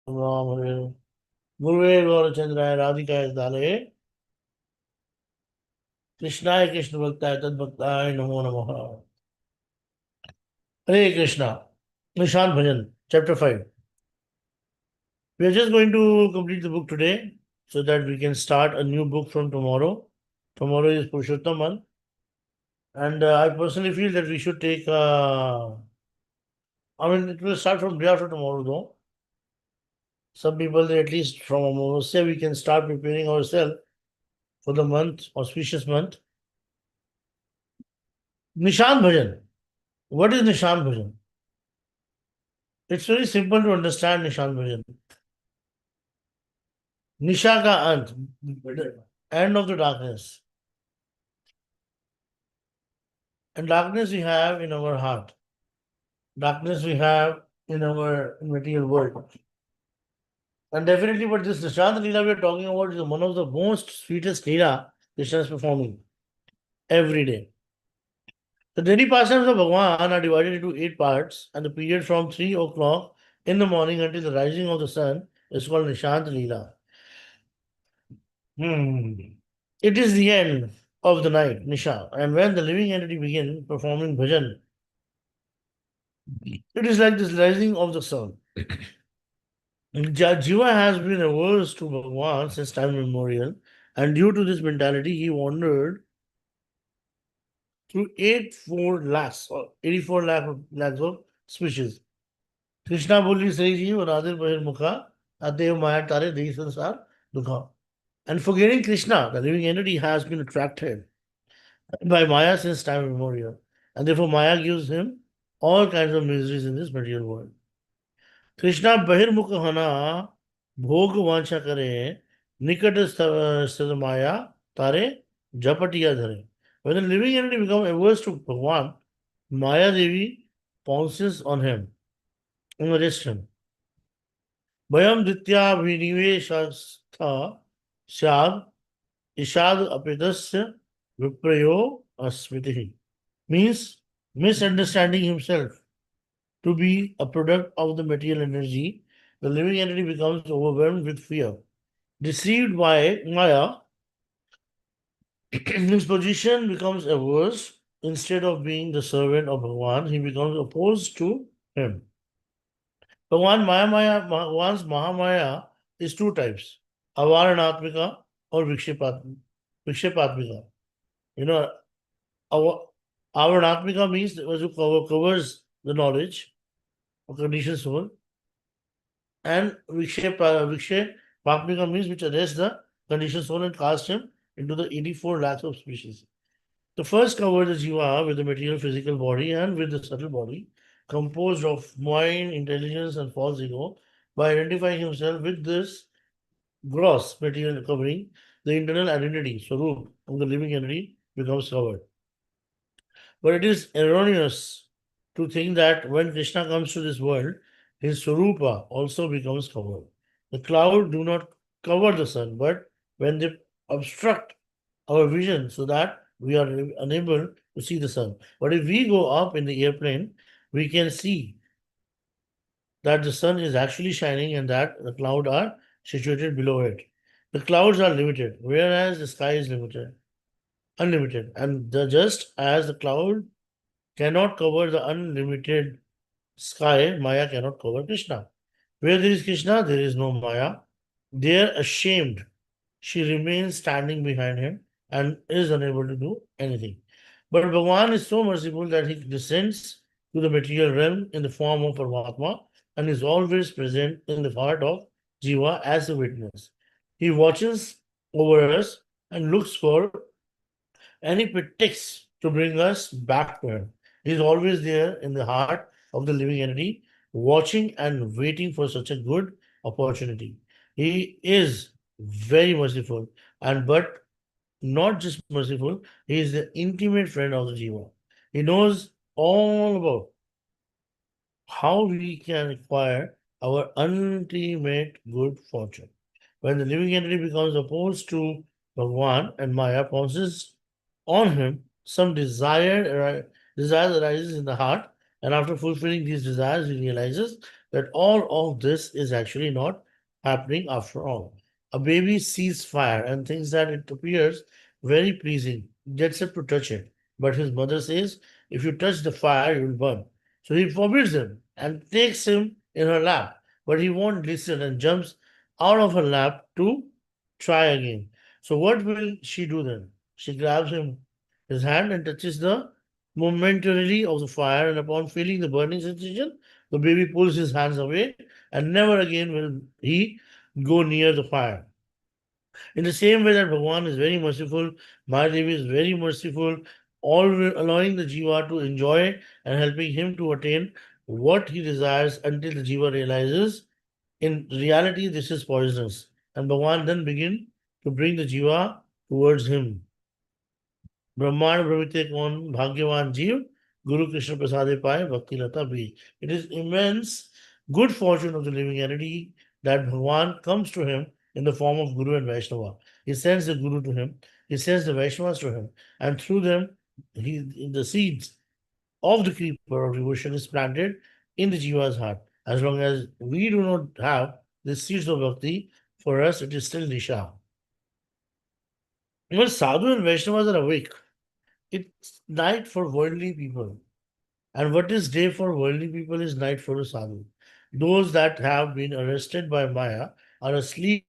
Ram Gurve Gaurachandraya Radhikaya Dale Krishnaya Krishna Bhaktaya Tad Bhaktaya Namo Namaha. Hare Krishna. Nishant Bhajan, Chapter 5. We are just going to complete the book today so that we can start a new book from tomorrow. Tomorrow is Purushottam month. And I personally feel that we should take, it will start from day after tomorrow though. Some people, at least from Amavasya, we can start preparing ourselves for the month, auspicious month. Nishant Bhajan. What is Nishant Bhajan? It's very simple to understand Nishant Bhajan. Nisha ka ant, end of the darkness. And darkness we have in our heart. Darkness we have in our material world. And definitely, but this Nishant Leela we are talking about is one of the most sweetest Leela Krishna is performing every day. The daily pastimes of Bhagavan are divided into 8 parts, and the period from 3 o'clock in the morning until the rising of the sun is called Nishant Leela. It is the end of the night, Nisha, and when the living entity begins performing bhajan, it is like this rising of the sun. Jiva has been averse to Bhagavan since time immemorial, and due to this mentality, he wandered through 84 lakhs of species. Krishna Bulli Sriji, Radhir Bahir Mukha, Adev Maya Tare Dehi Sansar Dukha. And forgetting Krishna, the living entity has been attracted by Maya since time immemorial. And therefore, Maya gives him all kinds of miseries in this material world. Krishna Bahirmukha Hana Bhog Vancha Kare Nikat Sthita Maya Tare Japatiya Dhare. When the living entity becomes averse to Bhagwan, Maya Devi pounces on him and arrests him. Bhayam Ditya Viniveshastha Syad Ishad Apitasya Viprayo Asmitihi. Means misunderstanding himself to be a product of the material energy, the living entity becomes overwhelmed with fear. Deceived by Maya, his position becomes averse. Instead of being the servant of Bhagavan, he becomes opposed to him. Bhagavan's Mahamaya is 2 types, Avaranatmika or Vikshepatmika. You know, Avaranatmika means it covers the knowledge of conditioned soul, and Vikshepatmika means which arrests the conditioned soul and casts him into the 84 lakhs of species. The first covers the jiva with the material physical body and with the subtle body, composed of mind, intelligence, and false ego. By identifying himself with this gross material covering, the internal identity, Swarup, of the living entity becomes covered. But it is erroneous to think that when Krishna comes to this world, his Swarupa also becomes covered. The cloud do not cover the sun, but when they obstruct our vision so that we are unable to see the sun. But if we go up in the airplane, we can see that the sun is actually shining and that the clouds are situated below it. The clouds are limited, whereas the sky is unlimited. And just as the cloud cannot cover the unlimited sky, Maya cannot cover Krishna. Where there is Krishna, there is no Maya. There, ashamed, she remains standing behind him and is unable to do anything. But Bhagavan is so merciful that he descends to the material realm in the form of Paramatma and is always present in the heart of Jiva as a witness. He watches over us and looks for any pretext to bring us back to him. He is always there in the heart of the living entity, watching and waiting for such a good opportunity. He is very merciful, and but not just merciful, he is the intimate friend of the Jiva. He knows all about how we can acquire our ultimate good fortune. When the living entity becomes opposed to Bhagwan and Maya pounces on him, some desire arises in the heart, And after fulfilling these desires, he realizes that all of this is actually not happening after all. A baby sees fire and thinks that it appears very pleasing, gets up to touch it. But his mother says, if you touch the fire, you will burn. So he forbids him and takes him in her lap. But he won't listen and jumps out of her lap to try again. So what will she do then? She grabs his hand and touches the momentarily of the fire, and upon feeling the burning sensation, the baby pulls his hands away, and never again will he go near the fire. In the same way that Bhagwan is very merciful, Mahadevi is very merciful, all allowing the jiva to enjoy and helping him to attain what he desires until the jiva realizes in reality this is poisonous. And Bhagwan then begin to bring the jiva towards him. ब्रह्मांड भ्रमिते कौन भाग्यवान जीव Guru Krishna Prasade Pai Bhakti Lata Bhi. It is immense good fortune of the living entity that Bhagwan comes to him in the form of Guru and Vaishnava. He sends the Guru to him, he sends the Vaishnavas to him, and through them, the seeds of the creeper of devotion is planted in the Jiva's heart. As long as we do not have the seeds of bhakti, for us it is still Nisha. Even Sadhu and Vaishnavas are awake. It's night for worldly people. And what is day for worldly people is night for the sadhu. Those that have been arrested by Maya are asleep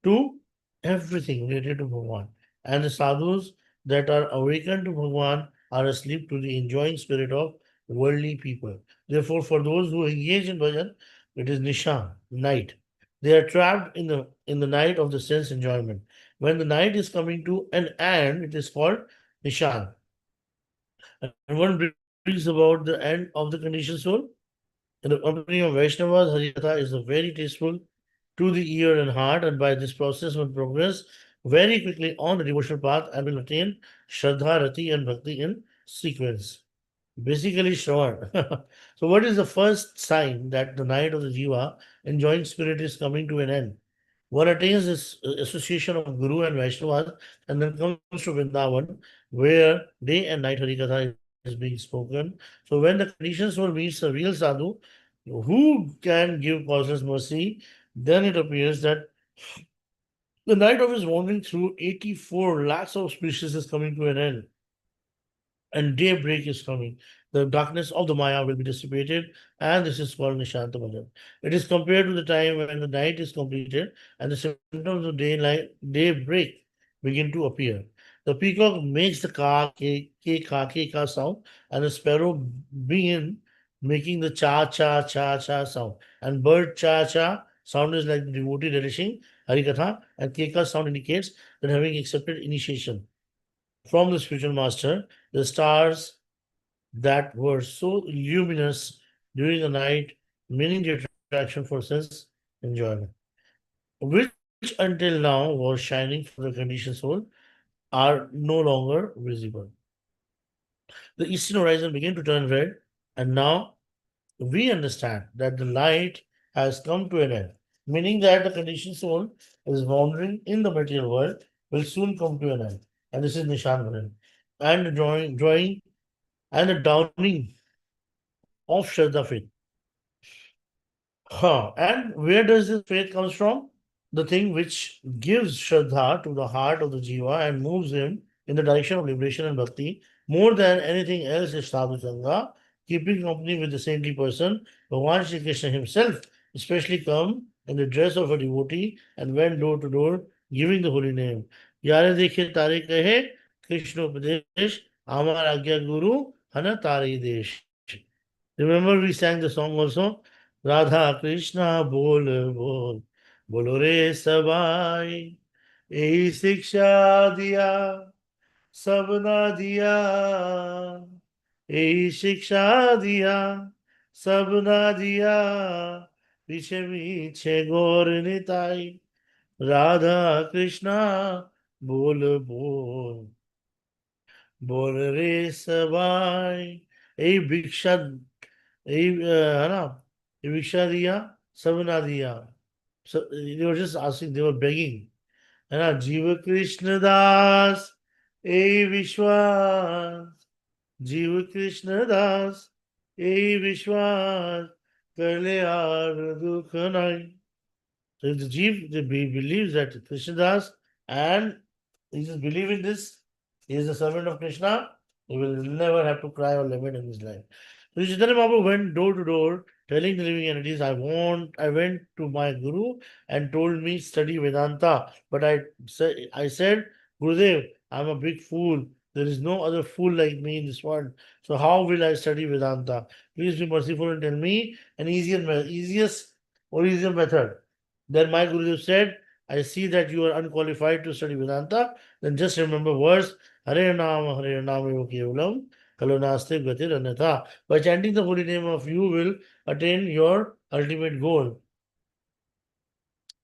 to everything related to Bhagwan. And the sadhus that are awakened to Bhagwan are asleep to the enjoying spirit of worldly people. Therefore, for those who engage in bhajan, it is nisha, night. They are trapped in the night of the sense enjoyment. When the night is coming to an end, it is called nishan. And one brings about the end of the conditioned soul. In the company of Vaishnavas, Harikatha is very tasteful to the ear and heart, and by this process one progress very quickly on the devotional path and will attain Shraddha, Rati, and Bhakti in sequence. Basically, Shravan. So, what is the first sign that the night of the Jiva enjoying spirit is coming to an end? One attains this association of Guru and Vaishnavas and then comes to Vrindavan, where day and night Harikatha is being spoken. So, when the conditioned soul meets a real sadhu who can give causeless mercy, then it appears that the night of his wandering through 84 lakhs of species is coming to an end and daybreak is coming. The darkness of the Maya will be dissipated, and this is called Nishanta Bhajan. It is compared to the time when the night is completed and the symptoms of daybreak begin to appear. The peacock makes the ka sound, and the sparrow begin making the cha sound. And bird cha sound is like the devotee relishing Harikatha, and keka sound indicates that having accepted initiation from the spiritual master, the stars that were so luminous during the night, meaning the attraction for sense enjoyment, which until now was shining for the conditioned soul, are no longer visible. The eastern horizon began to turn red, and now we understand that the light has come to an end, meaning that the conditioned soul is wandering in the material world will soon come to an end. And this is Nishan Bharan. And the drawing and the downing of Shraddha faith. And where does this faith comes from? The thing which gives Shraddha to the heart of the Jiva and moves him in the direction of liberation and bhakti more than anything else is Sadhu Sangha, keeping company with the saintly person. Bhagavan Shri Krishna himself especially come in the dress of a devotee and went door to door giving the holy name. Yare dekhe tare kahe Krishna Upadesh, Amar Agya Guru, Hana Tare Desh. Remember, we sang the song also. Radha Krishna bol bol, bolo re sabai. यही शिक्षा दिया सबना दिया यही शिक्षा दिया सबना दिया पीछे पीछे गौर निताई राधा कृष्णा बोल बोल बोल रे सबाई यही भिक्षा यही है ना ये भिक्षा दिया सबना दिया. So they were just asking, they were begging. है ना जीव कृष्ण दास ए विश्वास जीव कृष्ण दास Ei Vishwas, Karle Ar Dukh Nai. So if the jeev believes that Krishnadas and he just believe in this, he is a servant of Krishna, he will never have to cry or lament in his life. So Chaitanya Mahaprabhu went door to door telling the living entities, I went to my guru and told me study Vedanta. But I said, Gurudev, I'm a big fool. There is no other fool like me in this world. So how will I study Vedanta? Please be merciful and tell me an easiest or easier method. Then my Gurudev said, I see that you are unqualified to study Vedanta. Then just remember verse Hare Nama Eva Kevalam Kalonaste Gatir Anatha. By chanting the holy name of you will attain your ultimate goal.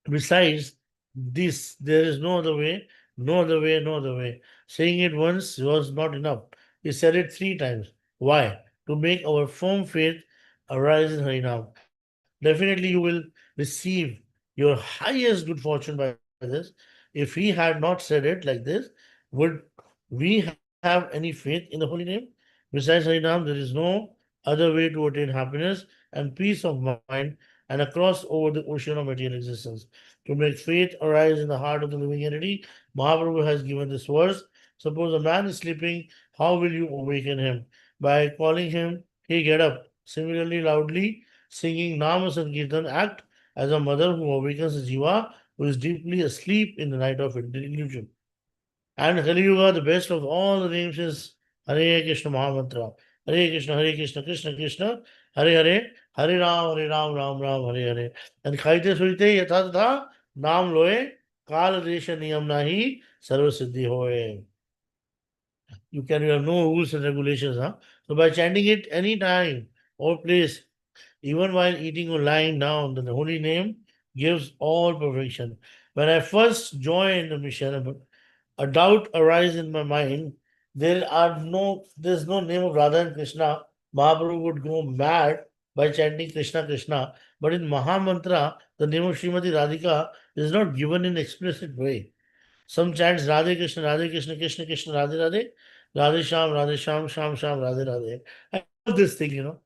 Besides this, there is no other way, no other way, no other way. Saying it once was not enough. He said it 3 times. Why? To make our firm faith arise in Harinam. Definitely, you will receive your highest good fortune by this. If he had not said it like this, would we have any faith in the holy name? Besides Harinam, there is no other way to attain happiness and peace of mind and across over the ocean of material existence. To make faith arise in the heart of the living entity, Mahaprabhu has given this verse. Suppose a man is sleeping, how will you awaken him? By calling him, hey, get up. Similarly, loudly singing Nama Sankirtan, act as a mother who awakens a jiva who is deeply asleep in the night of illusion. And Kali Yuga, the best of all the names is Hare Krishna Mahamantra. Hare Krishna, Krishna Krishna, Hare Hare, Hare Ram, Ram Ram, Hare Hare. And Khaite Suite Yatha Tatha, Nam Loe, Kal Desha Niyam Nahi, Sarva Siddhi Hoye. You have no rules and regulations, huh? So by chanting it any time or place, even while eating or lying down, the holy name gives all perfection. When I first joined the mission, a doubt arises in my mind. There's no name of Radha and Krishna. Mahaprabhu would go mad by chanting Krishna Krishna. But in Mahamantra, the name of Srimati Radhika is not given in explicit way. Some chants Radhe Krishna, Krishna Krishna, Radhe Radhe, Radhe Sham, Sham Sham, Radhe Radhe. I love this thing.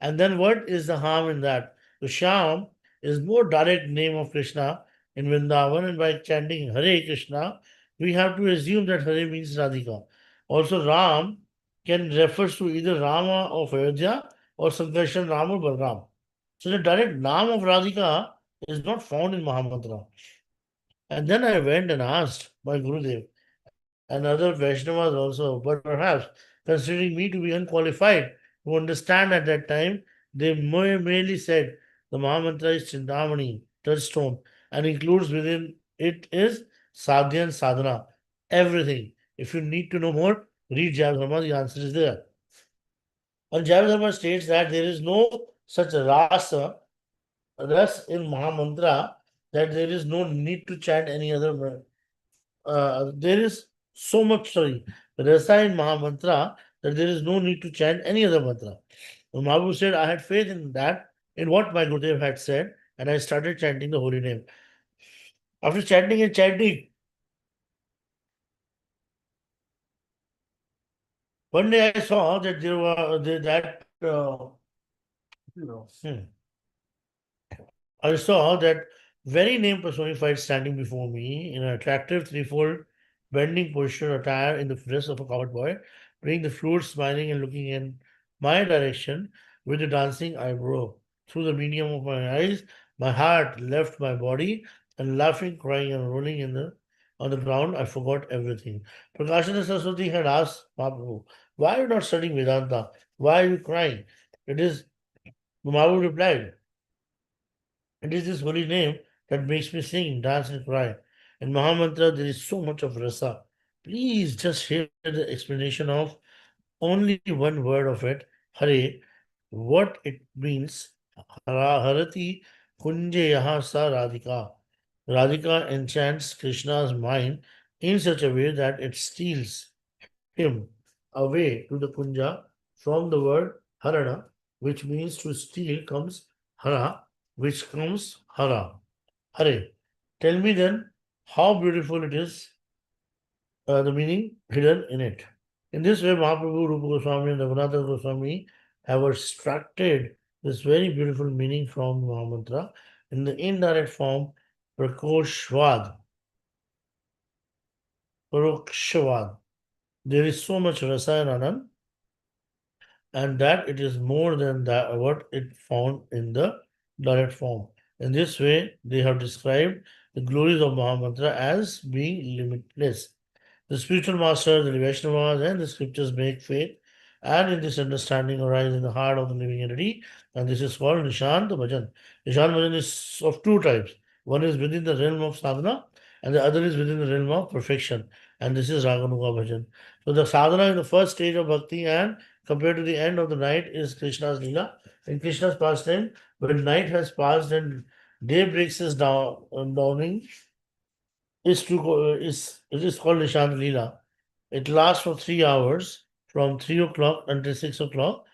And then what is the harm in that? So Sham is more direct name of Krishna in Vrindavan, and by chanting Hare Krishna, we have to assume that Hare means Radhika. Also, Ram can refers to either Rama of Ayodhya or Sankarshan Ram or Balram. So the direct name of Radhika is not found in Mahamantra. And then I went and asked my Gurudev and other Vaishnavas also, but perhaps considering me to be unqualified to understand at that time, they merely said the Mahamantra is Chintamani, touchstone, and includes within it is sadhya and sadhana, everything. If you need to know more, read Jaya Dharma, the answer is there. And Jaya Dharma states that there is no such ras in Mahamantra that there is no need to chant any other there is so much, rasa in Mahamantra that there is no need to chant any other mantra. So Mahaprabhu said, I had faith in that, in what my Gurudev had said, and I started chanting the holy name. After chanting and chanting, one day I saw that there were that I saw that very name personified standing before me in an attractive threefold bending posture attire in the dress of a coward boy, playing the flute, smiling and looking in my direction with a dancing eyebrow. Through the medium of my eyes, my heart left my body, and laughing, crying, and rolling on the ground, I forgot everything. Prakashana Saraswati had asked Mahaprabhu, why are you not studying Vedanta? Why are you crying? It is, Mahaprabhu replied, it is this holy name that makes me sing, dance, and cry. In Mahamantra, there is so much of rasa. Please just hear the explanation of only one word of it, Hare, what it means. Harati Kunje Yaha Sa Radhika. Radhika enchants Krishna's mind in such a way that it steals him away to the Kunja. From the word Harana, which means to steal, comes Hara, which comes Hara. Hare. Tell me then how beautiful it is, the meaning hidden in it. In this way, Mahaprabhu, Rupa Goswami, and Raghunatha Goswami have extracted this very beautiful meaning from Mahamantra in the indirect form Prakoshvad, Parokshavad. There is so much rasa and anand, and that it is more than that what it found in the direct form. In this way, they have described the glories of Mahamantra as being limitless. The spiritual master, the Vaishnavas, and the scriptures make faith, and in this understanding arise in the heart of the living entity, and this is called Nishant Bhajan. Nishant Bhajan is of two types. One is within the realm of sadhana, and the other is within the realm of perfection, and this is Raganuga Bhajan. So the sadhana is the first stage of bhakti, and compared to the end of the night is Krishna's Leela. In Krishna's pastime, when night has passed and day breaks is dawning, is it is called Nishant Leela. It lasts for 3 hours from 3 o'clock until 6 o'clock.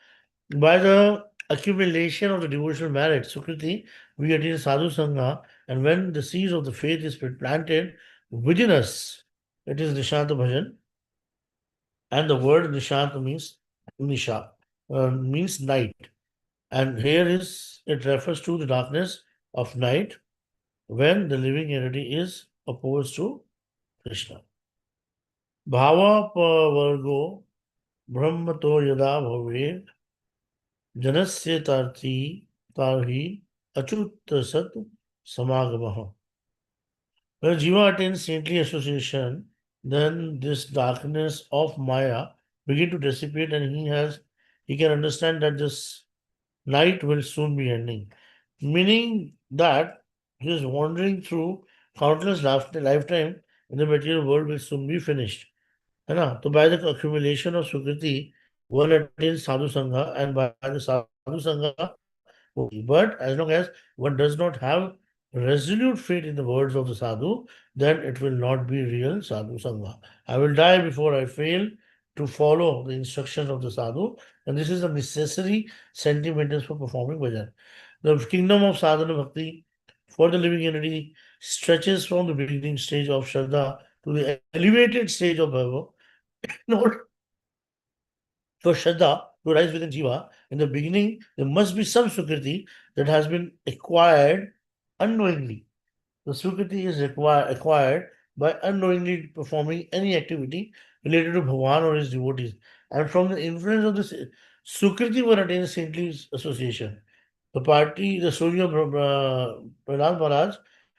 By the accumulation of the devotional merit, Sukriti, we attain sadhu sangha, and when the seeds of the faith is planted within us, it is Nishant Bhajan, and the word Nishant means Nisha, means night. And here is it refers to the darkness of night when the living entity is opposed to Krishna. भावापवर्गो ब्रह्मतो यदा भवेत् जनस्य तार्हि अच्युत सत समागमः. When Jiva attains saintly association, then this darkness of Maya begin to dissipate, and he can understand that this night will soon be ending. Meaning that his wandering through countless lifetime in the material world will soon be finished. है ना? तो by the accumulation of Sukriti, one attains sadhu sangha, and by the sadhu sangha, but as long as one does not have resolute faith in the words of the sadhu, then it will not be real sadhu sangha. I will die before I fail to follow the instructions of the sadhu, and this is a necessary sentiment for performing bhajan. The kingdom of sadhana bhakti for the living entity stretches from the beginning stage of Shraddha to the elevated stage of Bhava. In order for Shraddha to rise within Jiva, in the beginning, there must be some Sukriti that has been acquired unknowingly. The Sukriti is acquired by unknowingly performing any activity related to Bhagavan or his devotees. And from the influence of this Sukriti, one attains saintly association. The story of Prahlad Maharaj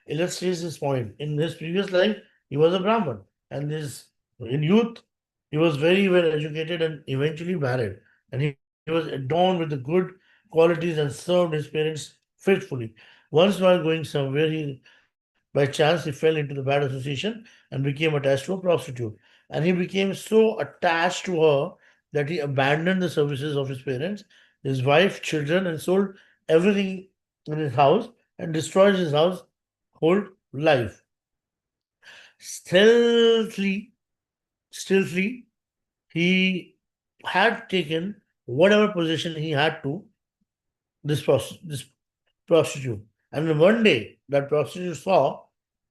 illustrates this point. In his previous life, he was a Brahmin, and in youth, he was very well educated and eventually married. And he was adorned with the good qualities and served his parents faithfully. Once, while going somewhere, by chance, he fell into the bad association and became attached to a prostitute. And he became so attached to her that he abandoned the services of his parents, his wife, children, and sold everything in his house and destroyed his whole life. Stealthily, stealthily, he had taken whatever possession he had to this prostitute. And then one day, that prostitute saw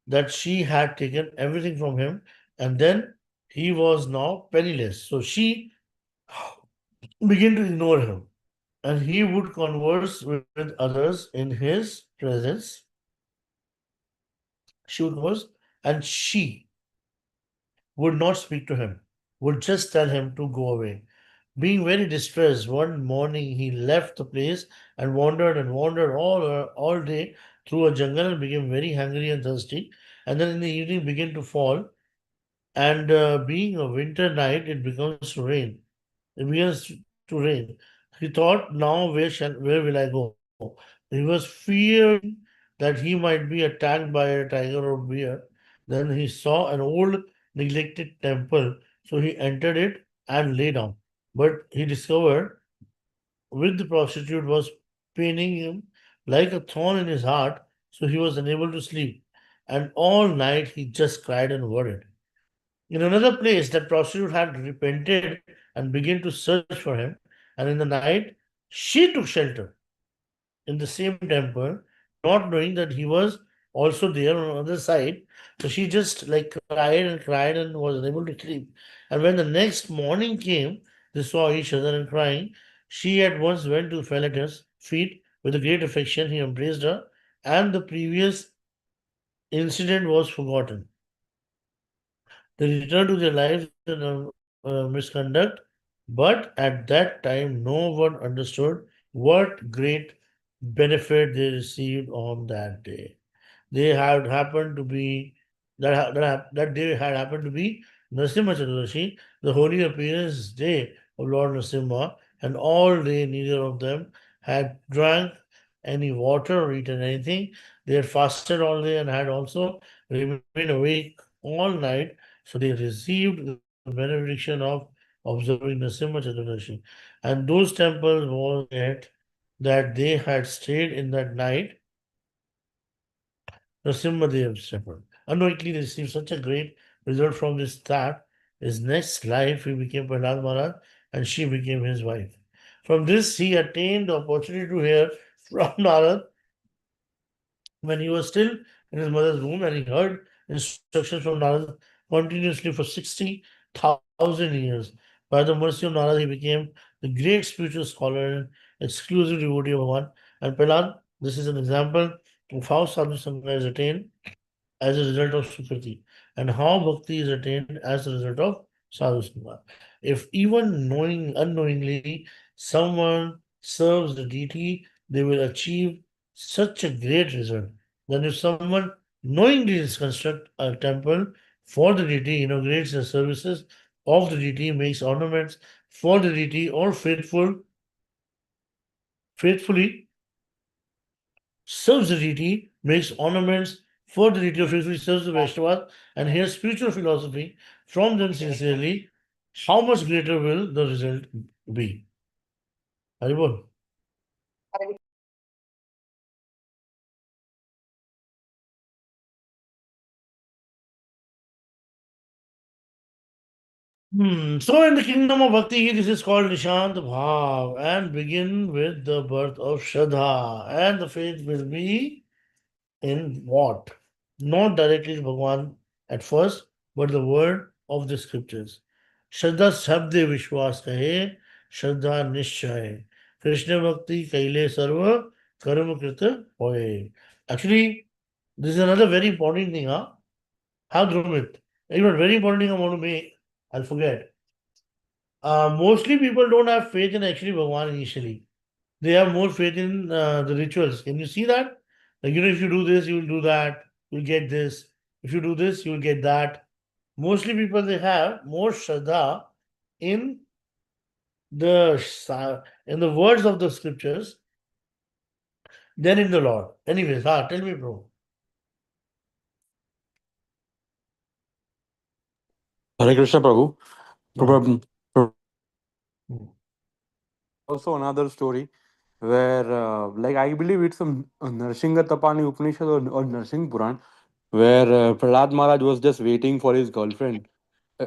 that she had taken everything from him, and then he was now penniless. So she began to ignore him, and he would converse with others in his presence. She would converse, and she would not speak to him, would just tell him to go away. Being very distressed, one morning he left the place and wandered all day through a jungle and became very hungry and thirsty. And then in the evening began to fall, and being a winter night, it becomes to rain. It begins to rain. He thought, now where will I go? He was fearing that he might be attacked by a tiger or bear. Then he saw an old neglected temple, so he entered it and lay down. But he discovered with the prostitute was paining him like a thorn in his heart, so he was unable to sleep. And all night he just cried and worried. In another place, that prostitute had repented and began to search for him. And in the night, she took shelter in the same temple, not knowing that he was also there on the other side. So she just like cried and was unable to sleep. And when the next morning came, they saw each other and crying. She at once went to fell at his feet with a great affection. He embraced her, and the previous incident was forgotten. They returned to their lives in misconduct, but at that time, no one understood what great benefit they received on that day. They had happened to be that day had happened to be Narasimha Chaturdashi, the holy appearance day of Lord Narasimha, and all day neither of them had drank any water or eaten anything. They had fasted all day and had also remained awake all night, so they received the benediction of observing Narasimha Chaturdashi. And those temples was it that they had stayed in that night Narasimhadev temple. Unknowingly, they received such a great result from this that his next life he became Prahlad Maharaj and she became his wife. From this, he attained the opportunity to hear from Narad when he was still in his mother's womb and he heard instructions from Narad continuously for 60,000 years. By the mercy of Narad, he became the great spiritual scholar and exclusive devotee of Bhagavan. And Prahlad, this is an example of how sadhu sangha is attained as a result of Sukriti, and how bhakti is attained as a result of sadhusanga. If even unknowingly someone serves the deity, they will achieve such a great result. Then if someone knowingly construct a temple for the deity, inaugurates the services of the deity, makes ornaments for the deity, or faithfully serves the deity, makes ornaments for the deity, of faithfully serves the Vaishnavas, and hears spiritual philosophy from them sincerely, how much greater will the result be? Haribol. So in the kingdom of Bhakti, this is called Nishant Bhav and begin with the birth of Shraddha. And the faith will be in what? Not directly Bhagwan at first, but the word of the scriptures. Shraddha Sabde Vishwas Kahe, Shraddha Nishchay. Krishna Bhakti Kaile Sarva Karma Krita Hoye. Actually, this is another very important thing, huh? How Drumit. Even very important thing I want to make, I'll forget. Mostly people don't have faith in actually Bhagwan initially. They have more faith in the rituals. Can you see that? Like, if you do this, you will do that, you'll get this. If you do this, you'll get that. Mostly people, they have more shraddha in in the words of the scriptures than in the Lord. Anyways, tell me, bro. Hare Krishna Prabhu. Yeah. Mm. Also another story where, like I believe it's a Narsingha Tapani Upanishad or Narsingh Puran, where Prahlad Maharaj was just waiting for his girlfriend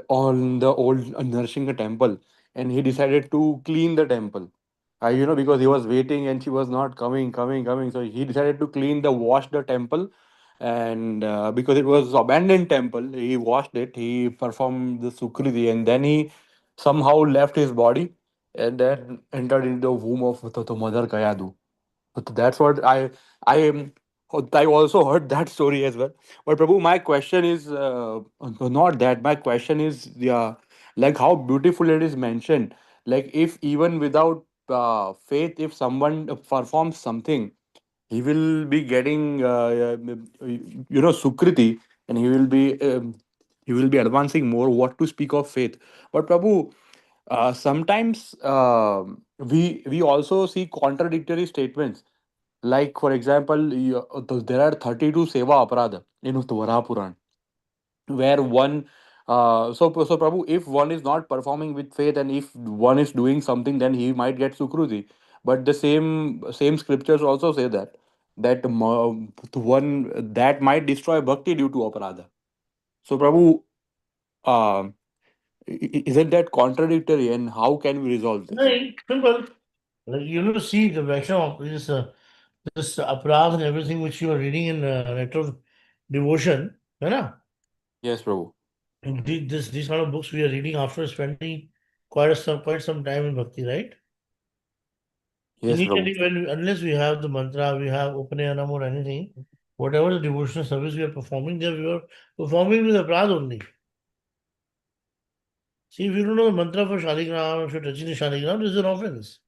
on the old Narsingha temple, and he decided to clean the temple. Because he was waiting and she was not coming. So he decided to wash the temple, and because it was abandoned temple, he washed it. He performed the sukriti, and then he somehow left his body and then entered into the womb of the mother Kayadu. So that's what I am. I also heard that story as well. But Prabhu, my question is not that. My question is, yeah, like how beautiful it is mentioned. Like if even without faith, if someone performs something, he will be getting sukriti, and he will be advancing more. What to speak of faith? But Prabhu, sometimes we also see contradictory statements. Like for example, there are 32 seva aparadha in Vara Puran, where one so Prabhu, if one is not performing with faith and if one is doing something, then he might get sukruti. But the same scriptures also say one that might destroy bhakti due to aparadha. So Prabhu, um isn't that contradictory, and how can we resolve this? Right, simple. Like, see the Vaishnava, this Aparadh and everything which you are reading in Nectar of Devotion, you know? Yes, Prabhu. These kind of books we are reading after spending quite some time in bhakti, right? Yes, Prabhu. Initially, unless we have the mantra, we have Upaneyanam or anything, whatever the devotional service we are performing there, we are performing with aparad only. See, if you don't know the mantra for Shaligram, if you're touching the Shaligram, this is an offense.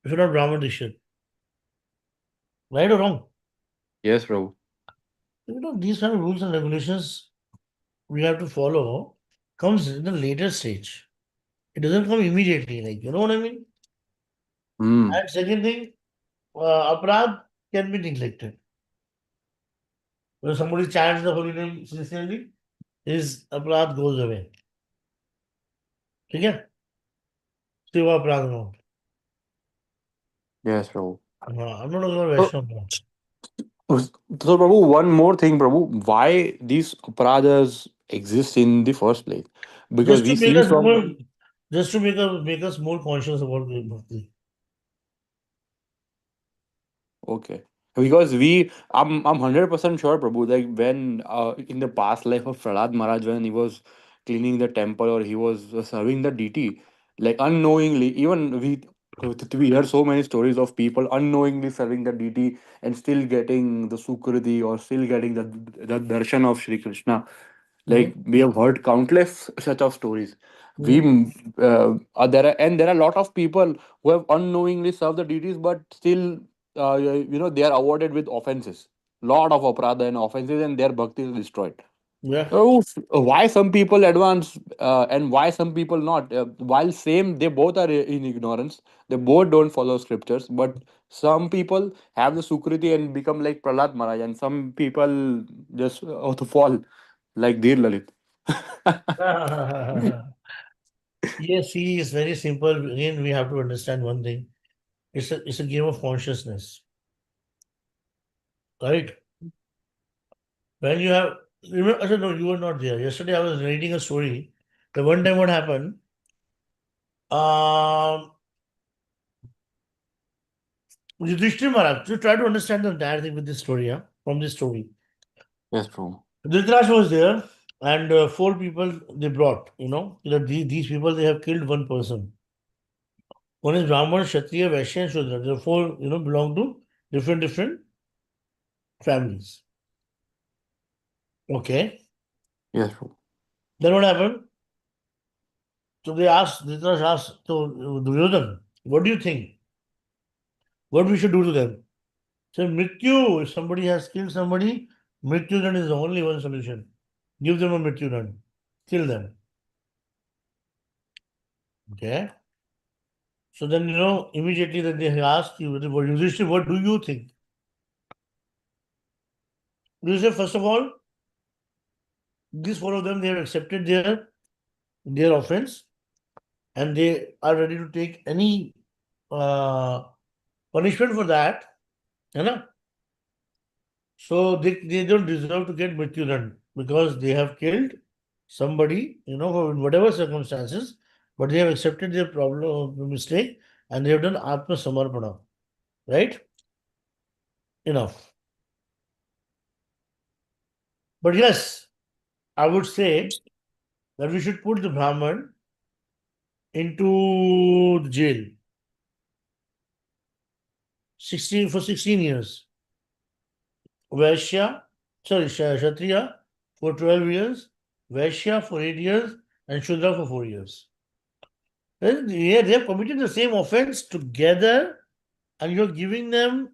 If you're not Brahman Dikshit, right or wrong? Yes, Prabhu. These kind of rules and regulations we have to follow comes in the later stage. It doesn't come immediately, like, you know what I mean? Hmm. And second thing, aparad can be neglected. When somebody chants the holy name sincerely, his aparad goes away. ठीक है? सेवा अपराध में. Yes, Prabhu. हाँ, I'm not talking about So, Vaishnav. so, Prabhu, one more thing, Prabhu. Why these aparadhas exist in the first place? Because Just we to make see us from. more, just to make us more conscious about the bhakti. Okay. Because I'm 100% sure, Prabhu, like when in the past life of Prahlad Maharaj, when he was cleaning the temple or he was serving the deity, like unknowingly, even we hear so many stories of people unknowingly serving the deity and still getting the sukriti or still getting the darshan of Shri Krishna. Mm-hmm. Like we have heard countless such of stories. We Mm-hmm. there are a lot of people who have unknowingly served the deities, but still they are awarded with offenses, lot of aparadha and offenses, and their bhakti is destroyed. Yeah. So why some people advance and why some people not? While same, they both are in ignorance. They both don't follow scriptures. But some people have the sukriti and become like Prahlad Maharaj, and some people just to fall like Dhir Lalit. Yes, see, it's very simple. Again, we have to understand one thing. It's a game of consciousness, right? When you have, remember, I said, no, you were not there. Yesterday, I was reading a story. The one time, what happened? Um, Yudhishthir Maharaj. To try to understand the entire thing with this story, yeah, from this story. Yes, bro. Dhritarashtra was there, and four people they brought. That these people they have killed one person. One is Brahman, Kshatriya, Vaishya, and Shudra. The four belong to different families. Okay. Yes, bro. Then what happened? So they asked Dhritarashtra asked to Duryodhan, "What do you think? What we should do to them?" So Mrityu. If somebody has killed somebody, Mrityu Dand is the only one solution. Give them a Mrityu Dand. Kill them. Okay. So then, immediately that they ask you, Yudhishthira, what do you think? You say, first of all, these four of them, they have accepted their offense and they are ready to take any uh, punishment for that. You know? So they don't deserve to get Mrityudand because they have killed somebody, for whatever circumstances, but they have accepted their problem mistake and they have done Atma Samarpana. Right? Enough. But yes, I would say that we should put the Brahman into the jail 16 years. Vaishya, sorry, Kshatriya for 12 years, Vaishya for 8 years, and Shudra for 4 years. Yeah, they have committed the same offense together, and you're giving them,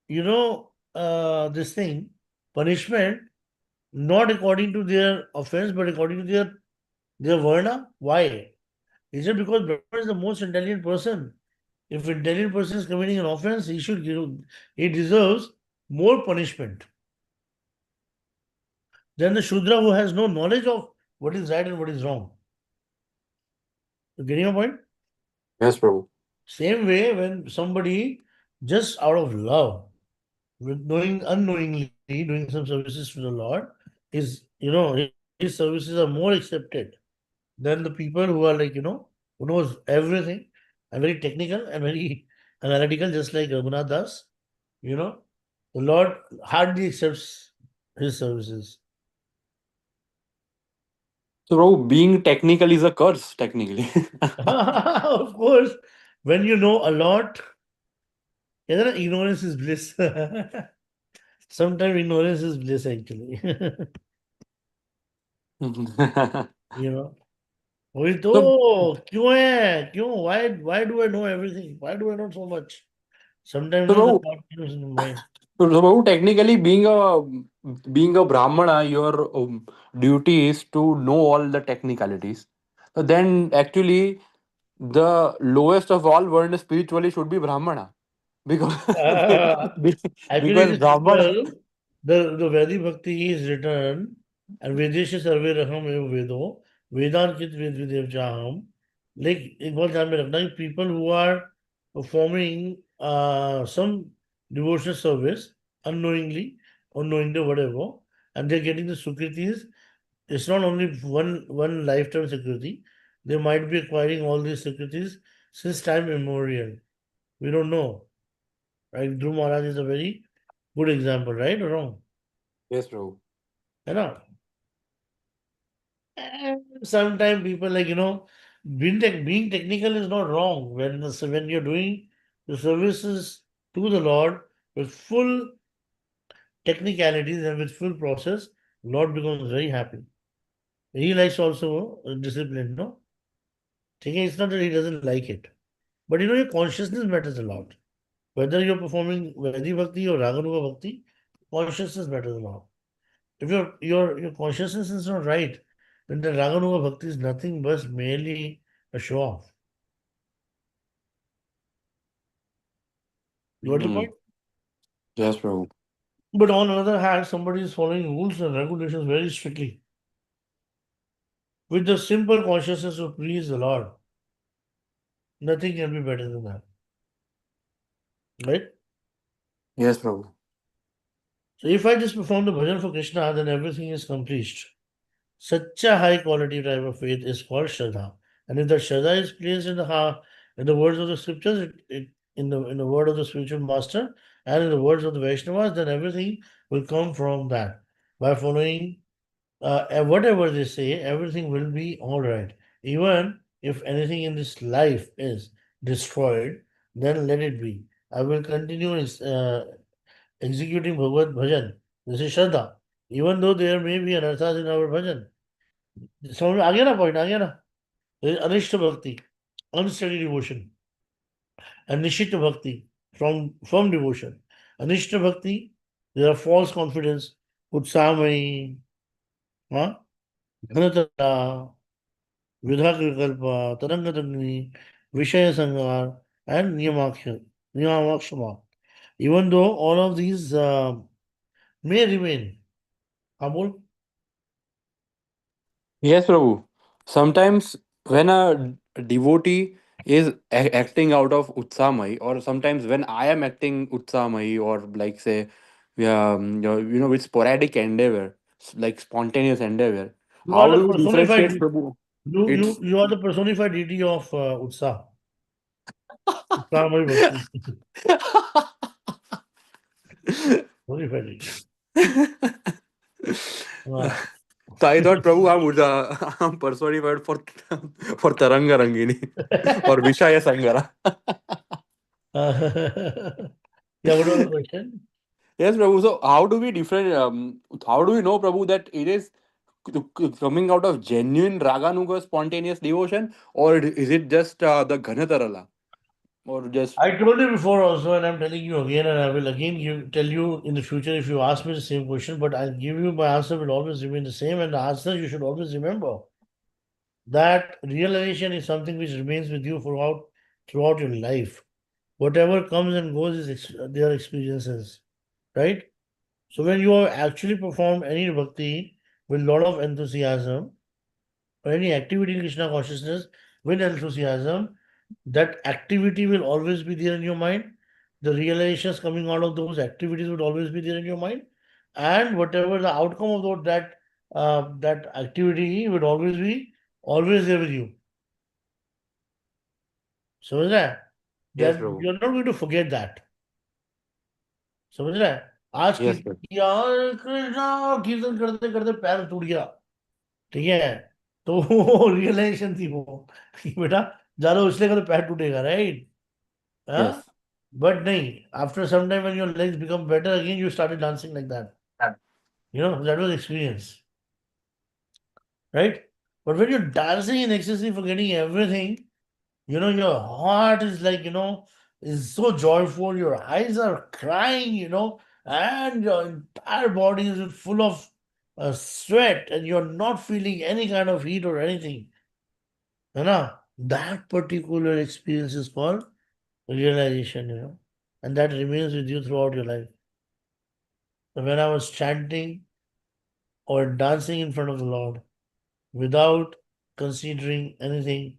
this thing, punishment, not according to their offense, but according to their varna. Why? Is it because Brahman is the most intelligent person? If intelligent person is committing an offense, he deserves more punishment than the Shudra who has no knowledge of what is right and what is wrong. You getting my point? Yes, Prabhu. Same way when somebody just out of love, with knowing unknowingly doing some services to the Lord, his services are more accepted than the people who are like, who knows everything and very technical and very analytical, just like Raghunath Das. You know, the Lord hardly accepts his services. So, Prabhu, being technical is a curse, technically. Of course, When you know a lot, कहते हैं ना, ignorance is bliss. Sometimes ignorance is bliss actually. You know. वही तो, so क्यों है, क्यों, why do I know everything, why do I know so much? Sometimes, so you know, the Babu, thought comes in the mind. so Babu, technically being a brahmana, your duty is to know all the technicalities. So then actually the lowest of all varna spiritually should be brahmana, because be- Actually, it because is brahmana. simple. The Vedic Bhakti is written, and Vedesha Sarve Raham Ev Vedo, Vedankit Ved Videv Jaham. Like, एक बात ध्यान में रखना कि people who are performing some devotional service unknowingly or knowingly, whatever, and they're getting the sukritis, it's not only one lifetime security. They might be acquiring all these securities since time immemorial. We don't know. Right? Dhruv Maharaj is a very good example, right or wrong? Yes, bro. है ना? Sometimes people like, being technical is not wrong. When you're doing the services to the Lord with full technicalities and with full process, Lord becomes very happy. He likes also discipline, no? Okay, it's not that he doesn't like it. But your consciousness matters a lot. Whether you're performing Vaidhi Bhakti or Raganuga Bhakti, consciousness matters a lot. If your consciousness is not right, then the Raganuga Bhakti is nothing but merely a show off. You got your Hmm. point? Yes, bro. But on another hand, somebody is following rules and regulations very strictly. With the simple consciousness of please the Lord, nothing can be better than that. Right? Yes, bro. So if I just perform the bhajan for Krishna, then everything is complete. Such a high quality type of faith is called Shraddha. And if the Shraddha is placed in the heart, in the words of the scriptures, in the word of the spiritual master, and in the words of the Vaishnavas, then everything will come from that. By following whatever they say, everything will be all right. Even if anything in this life is destroyed, then let it be. I will continue executing Bhagavad Bhajan. This is Shraddha. Even though there may be anarthas in our bhajan. समझ में आ गया ना, point आ गया ना? अनिष्ट भक्ति, unsteady devotion, and nishita bhakti, from devotion. Anishta bhakti, there are false confidence, utsamai, huh? Dhanatara, vidhakalpa, tarangatagni, vishaya sangar, and niyamakshama. Even though all of these may remain, Amol, Yes, Prabhu. Sometimes when a devotee is acting out of utsamai, or sometimes when I am acting utsamai, or like say, yeah, with sporadic endeavor, like spontaneous endeavor, you are how the do we personified, differentiate, Prabhu? you, you, It's you are the personified deity of Utsaha, Utsahamai bhakti. Personified deity. हाँ. So I thought, Prabhu, I'm personified for Taranga Rangini or Vishaya Sangara. Yeah, what was the question? Yes, Prabhu. So how do we different? How do we know, Prabhu, that it is coming out of genuine Raganuga spontaneous devotion, or is it just the Ghanatarala, or just I told you before also, and I'm telling you again, and I will again tell you in the future if you ask me the same question, but I'll give you my answer will always remain the same, and the answer you should always remember that realization is something which remains with you throughout your life. Whatever comes and goes is their experiences, right? So when you have actually performed any bhakti with a lot of enthusiasm, or any activity in Krishna consciousness with enthusiasm, that activity will always be there in your mind. The realizations coming out of those activities would always be there in your mind, and whatever the outcome of that activity would always there with you. समझ रहा है? yes, That Prabhu? you're not going to forget that. समझ रहा है? आज Yes, कीर्तन Prabhu. किया, कृष्णा, कीर्तन करते करते पैर टूट गया, ठीक है? तो रियलाइजेशन थी वो कि बेटा ज्यादा उछलेगा तो पैर टूटेगा, right? Huh? Yes. But nahi, after some time when your legs become better again, you started dancing like that. That was experience, right? But when you're dancing in ecstasy, forgetting everything, your heart is like, is so joyful, your eyes are crying, and your entire body is full of sweat, and you're not feeling any kind of heat or anything. That particular experience is called realization, and that remains with you throughout your life. So when I was chanting or dancing in front of the Lord without considering anything,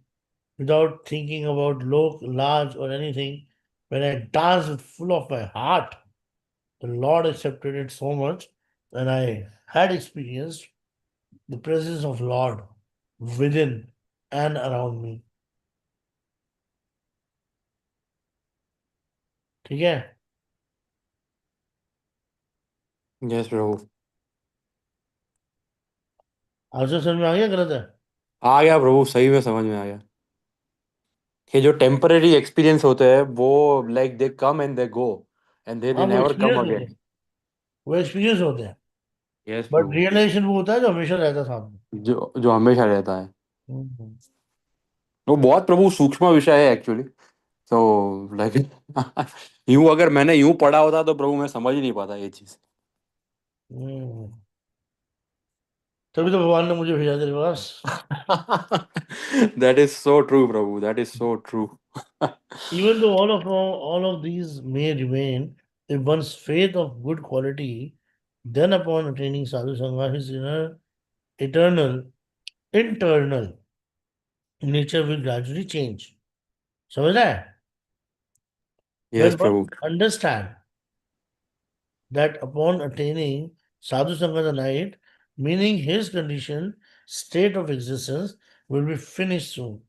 without thinking about low, large, or anything, when I danced with full of my heart, the Lord accepted it so much, and I had experienced the presence of Lord within and around me. ठीक है? Yes, प्रभु. Answer समझ में आ गया गलत है? आ गया प्रभु, सही में समझ में आ गया. ये जो टेम्पररी एक्सपीरियंस होते हैं वो like they come and they go and they हाँ, वो नेवर कम एक्सपीरियंस होते अगेन. हैं, वो एक्सपीरियंस होते हैं. Yes but Prabhu. रियलाइजेशन वो होता है जो हमेशा रहता है सामने. जो जो हमेशा रहता है. हम्म. वो बहुत प्रभु सूक्ष्म विषय है एक्चुअली. तो लाइक यूं अगर मैंने यूं पढ़ा होता तो प्रभु मैं समझ ही नहीं पाता ये चीज. हम्म. तभी तो भगवान ने मुझे भेजा तेरे पास. That is so true Prabhu, that is so true. Even though all of these may remain, if one's faith of good quality, then upon attaining sadhu sangha, his eternal, internal nature will gradually change. समझ रहा है? Yes When one Prabhu. understand that upon attaining sadhu sangha the night, meaning his condition, state of existence, will be finished soon.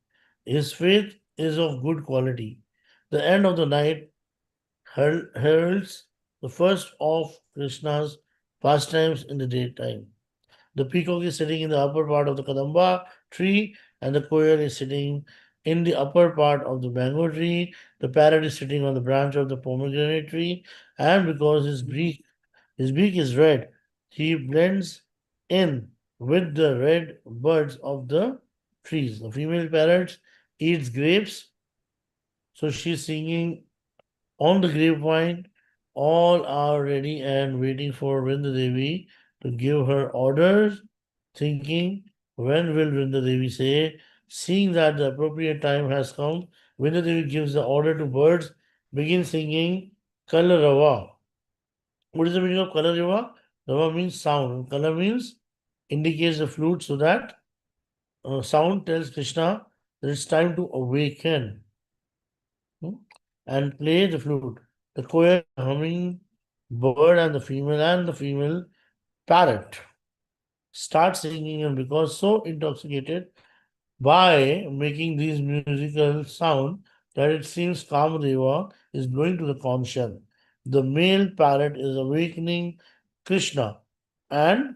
His faith is of good quality. The end of the night heralds the first of Krishna's pastimes in the daytime. The peacock is sitting in the upper part of the Kadamba tree, and the koel is sitting in the upper part of the mango tree. The parrot is sitting on the branch of the pomegranate tree, and because his beak is red, he blends in with the red buds of the trees. The female parrot eats grapes, so she's singing on the grapevine. All are ready and waiting for Vrindadevi to give her orders, thinking, when will Vrindadevi say? Seeing that the appropriate time has come, Vrindadevi gives the order to birds, begin singing Kalarava. What is the meaning of Kalarava? Rava means sound, and Kala means indicates the flute, so that sound tells Krishna that it's time to awaken, hmm, and play the flute. The choir, humming bird, and the female parrot start singing, and because so intoxicated by making these musical sound that it seems Kamadeva is blowing to the conch shell. The male parrot is awakening Krishna, and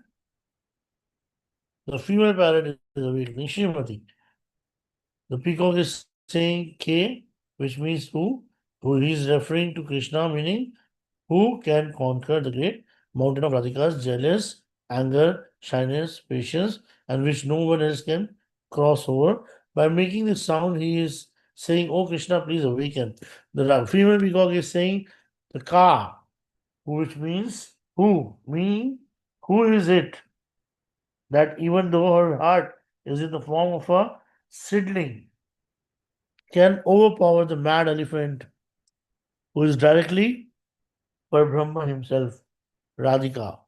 the female parrot is awakening Srimati. The peacock is saying K, which means who he is referring to Krishna, meaning who can conquer the great mountain of Radhika's jealous, anger, shyness, patience, and which no one else can cross over. By making this sound, he is saying, "Oh Krishna, please awaken." The female peacock is saying, "The ka," which means who, meaning who is it that even though her heart is in the form of a seedling, can overpower the mad elephant who is directly Brahma himself, Radhika.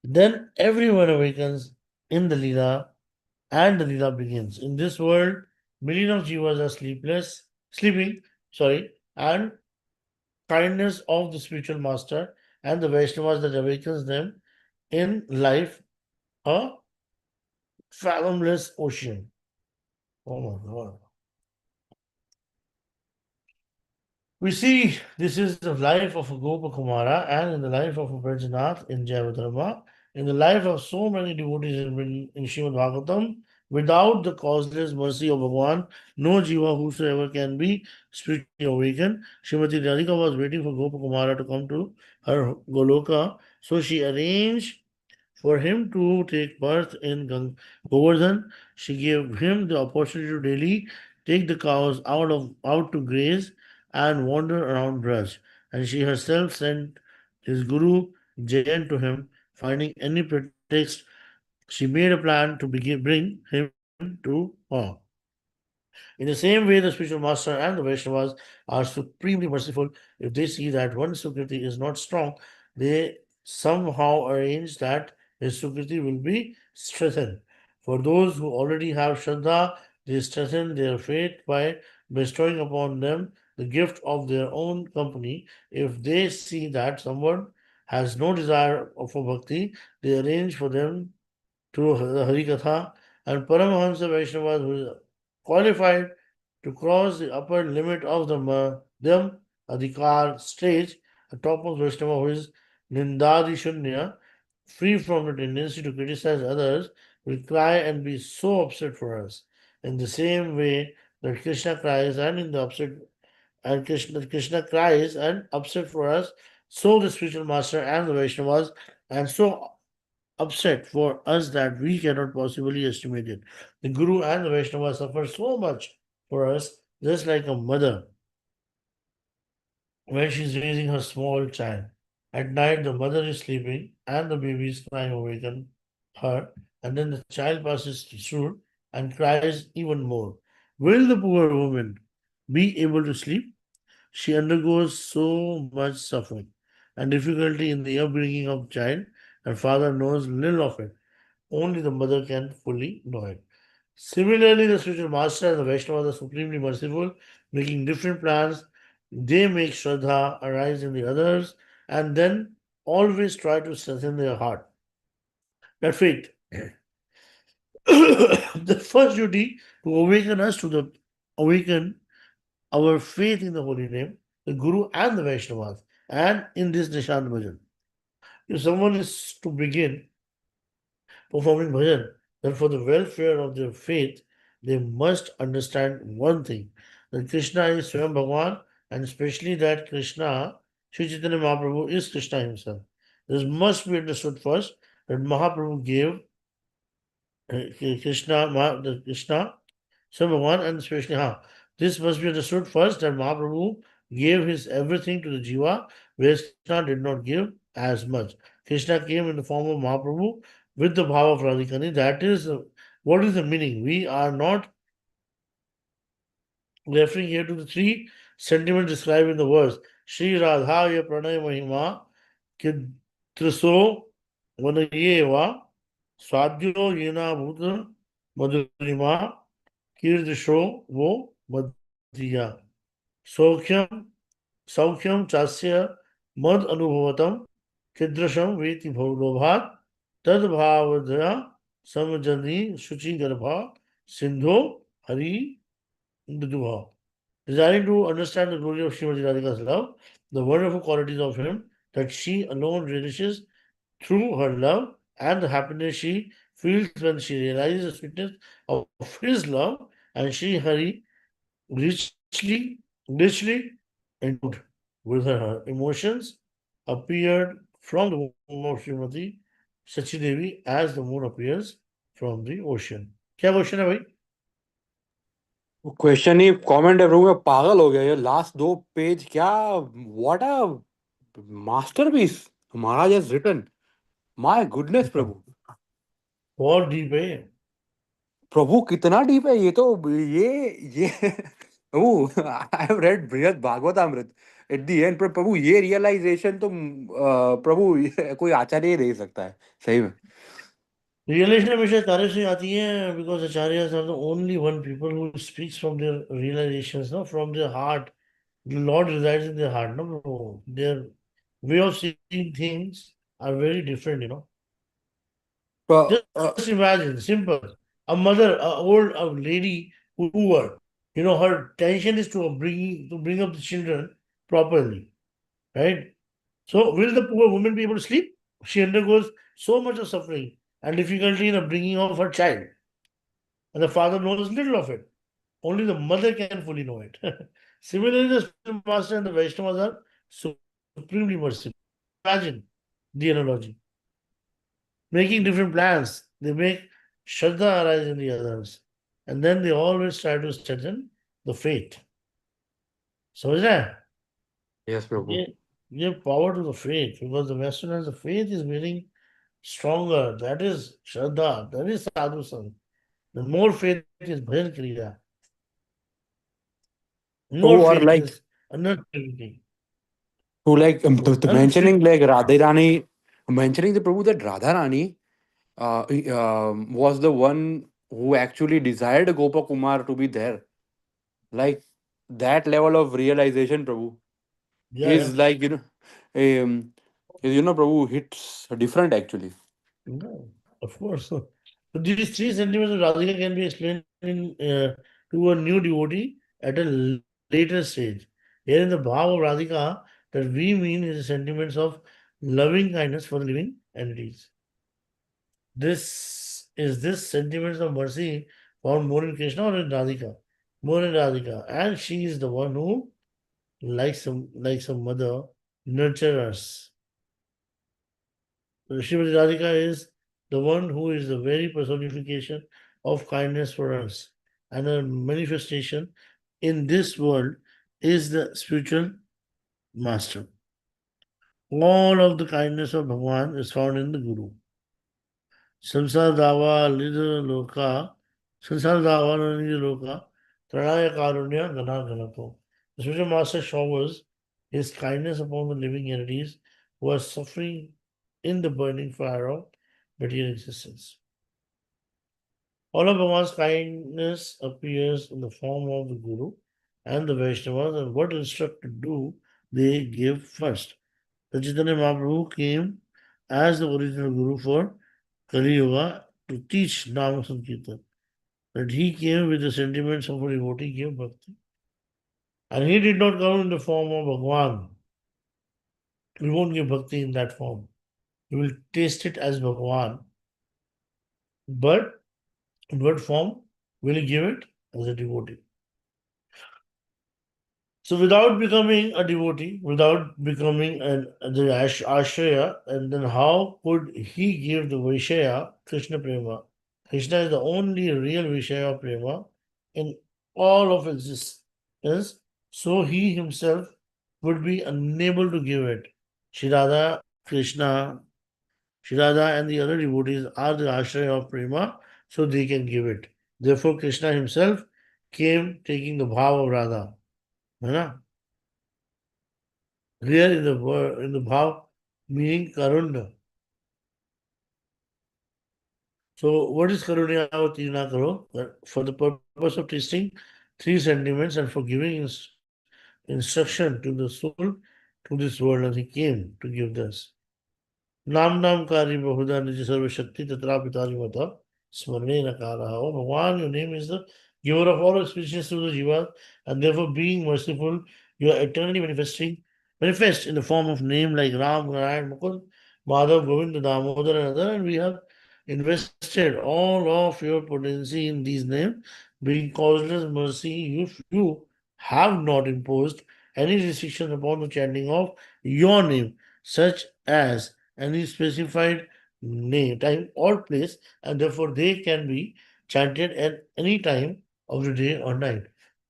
Then everyone awakens in the Leela, and the Leela begins. In this world, millions of jivas are sleeping, and kindness of the spiritual master and the Vaishnavas that awakens them in life, a fathomless ocean. Oh my God. We see this is the life of a Gopa Kumara and in the life of a Brajanath in Jayavadharma, in the life of so many devotees in Srimad Bhagavatam, Without the causeless mercy of Bhagwan, no jiva whosoever can be spiritually awakened. Srimati Radhika was waiting for Gopakumara to come to her Goloka, so she arranged for him to take birth in Govardhan. She gave him the opportunity to daily take the cows out to graze and wander around Braj. And she herself sent his guru Jayan to him, finding any pretext. She made a plan to bring him to her. In the same way, the spiritual master and the Vaishnavas are supremely merciful. If they see that one Sukriti is not strong, they somehow arrange that his Sukriti will be strengthened. For those who already have Shraddha, they strengthen their faith by bestowing upon them the gift of their own company. If they see that someone has no desire for bhakti, they arrange for them through the Harikatha, and Paramahamsa Vaishnavas who is qualified to cross the upper limit of the Madhyam Adhikar stage, a topmost Vaishnava who is Nindadi Shunya, free from the tendency to criticize others, will cry and be so upset for us. In the same way that Krishna cries and in the upset and Krishna cries and upset for us, so the spiritual master and the Vaishnavas and so upset for us that we cannot possibly estimate it. The Guru and the Vaishnava suffer so much for us, just like a mother when she is raising her small child. At night, the mother is sleeping and the baby is crying awaken her, and then the child passes through and cries even more. Will the poor woman be able to sleep? She undergoes so much suffering and difficulty in the upbringing of child. Her father knows little of it. Only the mother can fully know it. Similarly, the spiritual master and the Vaishnavas are supremely merciful, making different plans. They make Shraddha arise in the others and then always try to strengthen their heart. That faith. The first duty to awaken our faith in the holy name, the Guru and the Vaishnavas, and in this Nishant Bhajan. If someone is to begin performing bhajan, then for the welfare of their faith, they must understand one thing that Krishna is Swayam Bhagwan, and especially that Krishna, Sri Chaitanya Mahaprabhu, is Krishna himself. This must be understood first that Mahaprabhu gave Krishna, Swayam Bhagwan, and especially this must be understood first that Mahaprabhu gave his everything to the Jiva, whereas Krishna did not give as much. Krishna came in the form of Mahaprabhu with the bhava of Radhikani. That is what is the meaning. We are not referring here to the three sentiments described in the verse. Shri Radha ya pranay mahima kitriso vanayeva swadyo yena bhuta madhurima kirdisho wo madhiya. Sokyam Saukyam Chasya Mad Anubhavatam Kidrasham Veti Bhaulobhat Tad Bhavadya Samajani Shuchi Garbha Sindho Hari Dudubha. Desiring to understand the glory of Srimati Radhika's love, the wonderful qualities of him that she alone relishes through her love, and the happiness she feels when she realizes the sweetness of his love, and Sri Hari richly endowed with her emotions, appeared from the womb of Srimati Sachidevi as the moon appears from the ocean. क्या question है भाई? Question ही comment है प्रभु, मैं पागल हो गया, ये last दो पेज क्या, what a masterpiece Maharaj has written, my goodness Prabhu. बहुत डीप है ये। प्रभु कितना डीप है ये तो, ये प्रभु आई हैव रेड बृहद भागवतामृत एट द एंड, पर प्रभु ये रियलाइजेशन तो प्रभु कोई आचार्य ही दे सकता है सही में। Realization हमेशा आचार्य से आती है because acharyas are the only one people who speaks from their realizations, no, from their heart. The Lord resides in their heart, no, bro. Their way of seeing things are very different, you know. Just imagine, simple. A mother, a lady who poor, you know, her tension is to bring up the children properly, right? So will the poor woman be able to sleep? She undergoes so much of suffering and difficulty in the bringing of her child. and the father knows little of it. Only the mother can fully know it. Similarly, the spiritual master and the Vaishnavas are supremely merciful. Imagine the analogy. Making different plans, they make Shraddha arise in the others. And then they always try to strengthen the faith. समझ रहे हैं? Yes, Prabhu. ये give power to the faith because the Westerners, the faith is getting stronger. That is Shraddha, that is Sadhu Sang. The more faith is Bhajan Kriya, more Oh, or faith like is undertaking. to like the And mentioning like Radha Rani, mentioning the Prabhu that Radha Rani was the one who actually desired Gopa Kumar to be there. Like that level of realization, Prabhu, yeah, yeah. is like Prabhu hits different actually. No, of course. So these three sentiments of Radhika can be explained to a new devotee at a later stage. Here in the bhav of Radhika, that we mean is the sentiments of loving kindness for the living entities. This sentiments of mercy found more in Krishna or in Radhika? More in Radhika. And she is the one who, like some mother, nurture us. Srimati Radhika is the one who is the very personification of kindness for us. And her manifestation in this world is the spiritual master. All of the kindness of Bhagavan is found in the Guru. Samsara Dava Lida Loka, Samsara Dava Lida Loka, Pranaya Karunya Gana Ganato. The spiritual master showers his kindness upon the living entities who are suffering in the burning fire of material existence. All of Bhagavan's kindness appears in the form of the Guru and the Vaishnavas, and what instruct to do, they give first. The Chaitanya Mahaprabhu came as the original Guru for Kali Yuga to teach Nama Sankirtan. That he came with the sentiments of a devotee, gave bhakti. And he did not come in the form of Bhagavan. We won't give bhakti in that form. We will taste it as Bhagavan. But in what form will he give it? As a devotee. So without becoming a devotee, without becoming the Ashraya, and then how could he give the Vishaya Krishna Prema? Krishna is the only real Vishaya Prema in all of existence, so he himself would be unable to give it. Shirada, Krishna, Shirada and the other devotees are the Ashraya of Prema, so they can give it. Therefore, Krishna himself came taking the bhav of Radha. है ना? Here in the word, in the bhav, meaning karunya. So, what is karunya avati na karo? For the purpose of tasting three sentiments and for giving instruction to the soul to this world, and he came to give this. नाम नाम कार्य बहुधा निज सर्वशक्ति तथा पितारी मता स्मरणे नकारः. Oh Bhagavan, your name is the giver of all auspicious to the jivas, and therefore being merciful, you are eternally manifest in the form of name like Ram, Narayan, Mukund, Madhav, Govind, Damodar, and other, and we have invested all of your potency in these names, being causeless mercy, if you have not imposed any restrictions upon the chanting of your name, such as any specified name, time, or place, and therefore they can be chanted at any time of the day or night.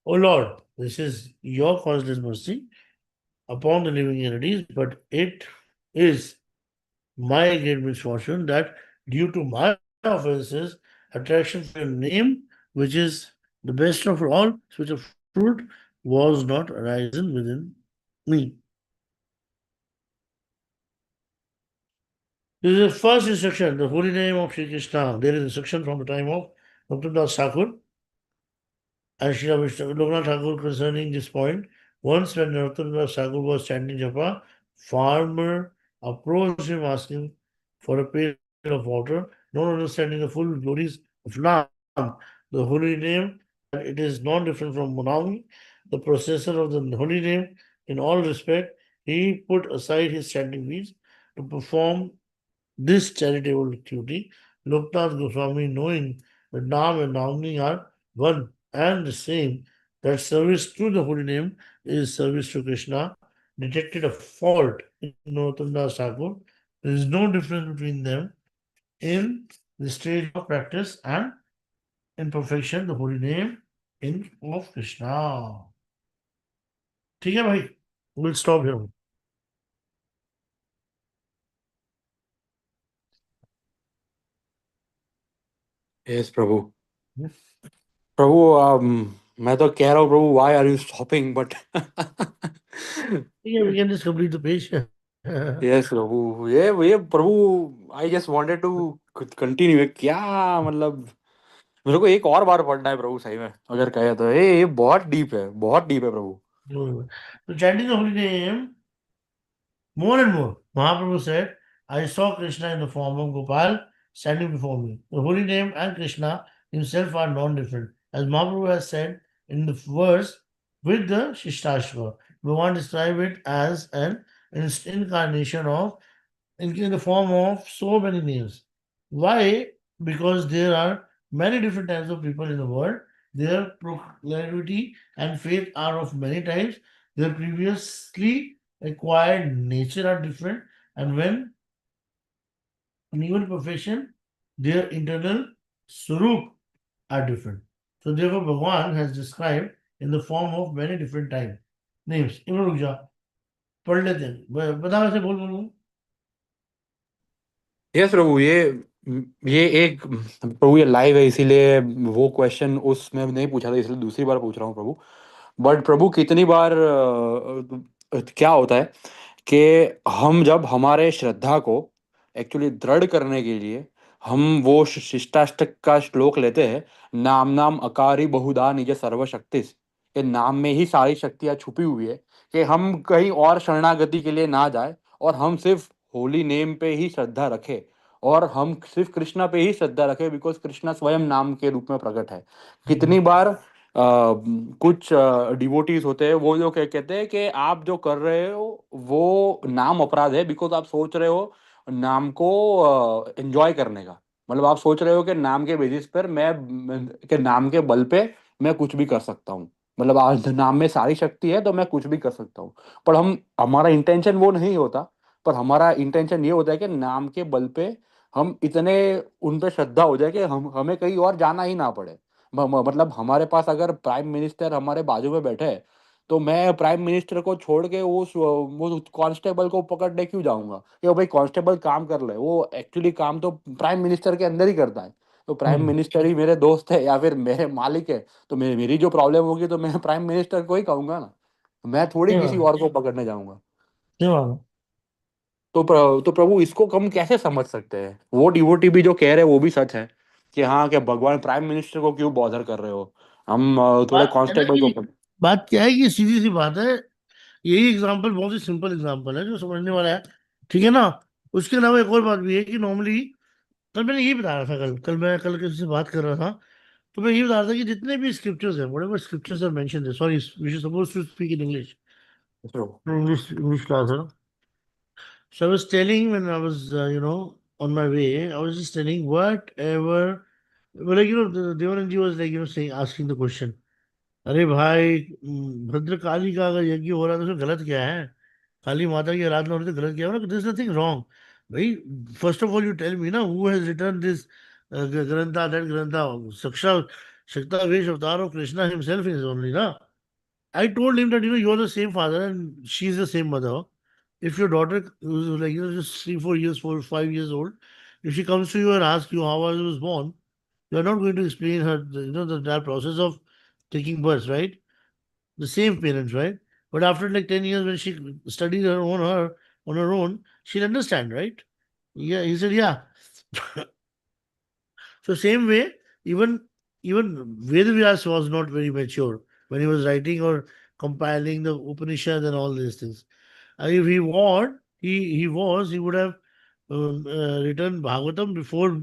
O Lord, this is your causeless mercy upon the living entities, but it is my great misfortune that due to my offenses, attraction for your name, which is the best of all, which of fruit was not arisen within me. This is the first instruction, the holy name of Sri Krishna. There is instruction from the time of Bhakti Thakur and Srila Vishnu Loknath Thakur concerning this point. Once when Narottam Thakur was chanting japa, farmer approached him asking for a pail of water, not understanding the full glories of Nam, the holy name, that it is not different from Munami, the possessor of the holy name. In all respect, he put aside his chanting fees to perform this charitable duty. Loknath Goswami, knowing The Naam and Namni are one and the same. That service to the holy name is service to Krishna. Detected a fault in Narottam Das Thakur. There is no difference between them in the stage of practice and in perfection, the holy name in of Krishna. ठीक है भाई, we'll stop here. Yes Prabhu. Yes. Prabhu मैं तो कह रहा हूँ Prabhu, why are you stopping but ठीक है, we can just complete the page. Yes Prabhu, ये Prabhu, I just wanted to continue. क्या मतलब, मेरे को एक और बार पढ़ना है प्रभु सही में, अगर कहे तो ये बहुत डीप है, बहुत डीप है प्रभु। So chanting the holy name more and more, Mahaprabhu said, I saw Krishna in the form of Gopal standing before me. The holy name and Krishna himself are non-different. As Mahaprabhu has said in the verse with the Shishtashva, Bhagavan described it as an incarnation of in the form of so many names. Why? Because there are many different types of people in the world. Their proclivity and faith are of many types. Their previously acquired nature are different, and when in even profession, their internal surup are different. So therefore, Bhagwan has described in the form of many different types names. इमन रुक जा, पढ़ लेते हैं, बता वैसे बोल बोल। यस प्रभु, ये एक प्रभु, ये लाइव है इसीलिए वो क्वेश्चन उसमें नहीं पूछा था, इसलिए दूसरी बार पूछ रहा हूँ प्रभु। बट प्रभु कितनी बार क्या होता है कि हम जब हमारे श्रद्धा को एक्चुअली दृढ़ करने के लिए हम वो शिष्टाष्टक का श्लोक लेते हैं, नाम नाम अकारी बहुधा निज सर्वशक्तिस, ये नाम में ही सारी शक्तियाँ छुपी हुई है, कि हम कहीं और शरणागति के लिए ना जाए और हम सिर्फ होली नेम पे ही श्रद्धा रखें, और हम सिर्फ कृष्णा पे ही श्रद्धा रखें, बिकॉज कृष्णा स्वयं नाम के रूप में प्रकट है। कितनी बार कुछ डिवोटीज होते हैं, वो जो कहते हैं कि आप जो कर रहे हो वो नाम अपराध है, बिकॉज आप सोच रहे हो नाम को एंजॉय करने का, मतलब आप सोच रहे हो कि नाम के बेसिस पर के नाम के बल पे मैं कुछ भी कर सकता हूँ, मतलब आज नाम में सारी शक्ति है तो मैं कुछ भी कर सकता हूँ। पर हम हमारा इंटेंशन वो नहीं होता, पर हमारा इंटेंशन ये होता है कि नाम के बल पे हम इतने उन पे श्रद्धा हो जाए कि हम हमें कहीं और जाना ही ना पड़े। मतलब हमारे पास अगर प्राइम मिनिस्टर हमारे बाजू में बैठे है, तो मैं प्राइम मिनिस्टर को छोड़ के वो कांस्टेबल को पकड़ने क्यों जाऊंगा कि वो भाई कांस्टेबल काम कर ले, वो एक्चुअली काम तो प्राइम मिनिस्टर के अंदर ही करता है। तो प्राइम हम्म, मिनिस्टर ही मेरे दोस्त है या फिर मेरे मालिक है, तो मेरी जो प्रॉब्लम होगी तो मैं प्राइम मिनिस्टर को ही कहूंगा ना, मैं थोड़ी सही किसी बात है, और को पकड़ने जाऊंगा। सही बात है। तो प्रभु इसको हम कैसे समझ सकते हैं? वो डिवोटी भी जो कह रहे हैं वो भी सच है कि हाँ, क्या भगवान प्राइम मिनिस्टर को क्यों बॉदर कर रहे हो, हम थोड़े बात क्या है ना कांस्टेबल को कि बात क्या है कि सीधी सी बात है, यही एग्जांपल बहुत ही सिंपल एग्जांपल है जो समझने वाला है, ठीक है ना। उसके अलावा एक और बात भी है कि नॉर्मली कल मैंने यही बता रहा था, कल किसी से बात कर रहा था, तो मैं ये बता रहा था कि जितने भी स्क्रिप्चर्स हैं, whatever scriptures are mentioned, sorry we should suppose to speak in English, प्रभु। इंग्लिश क्लास है ना। So I was telling when I was, on my way, I was just telling whatever, well, like, the Devananji was like, saying, asking the question, अरे भाई, भद्र काली का अगर यज्ञ हो रहा है तो उसमें गलत क्या है? काली माता की आराधना हो रही है तो गलत क्या है? दिस नथिंग रॉन्ग भाई। First of all you tell me ना, who has written this grantha, that grantha, साक्षात शक्तावेश अवतार of Krishna himself is only na. I told him that you're the same father and she's the same mother. If your daughter who's like just 3, 4 years, 4, 5 years old, if she comes to you and asks you how I was born, you're not going to explain her that process of taking birth, right? The same parents, right? But after like 10 years, when she studies her on her own, she'll understand, right? Yeah, he said, yeah. So same way, even even Vedavyas was not very mature when he was writing or compiling the Upanishads and all these things. If he want, he would have written Bhagavatam before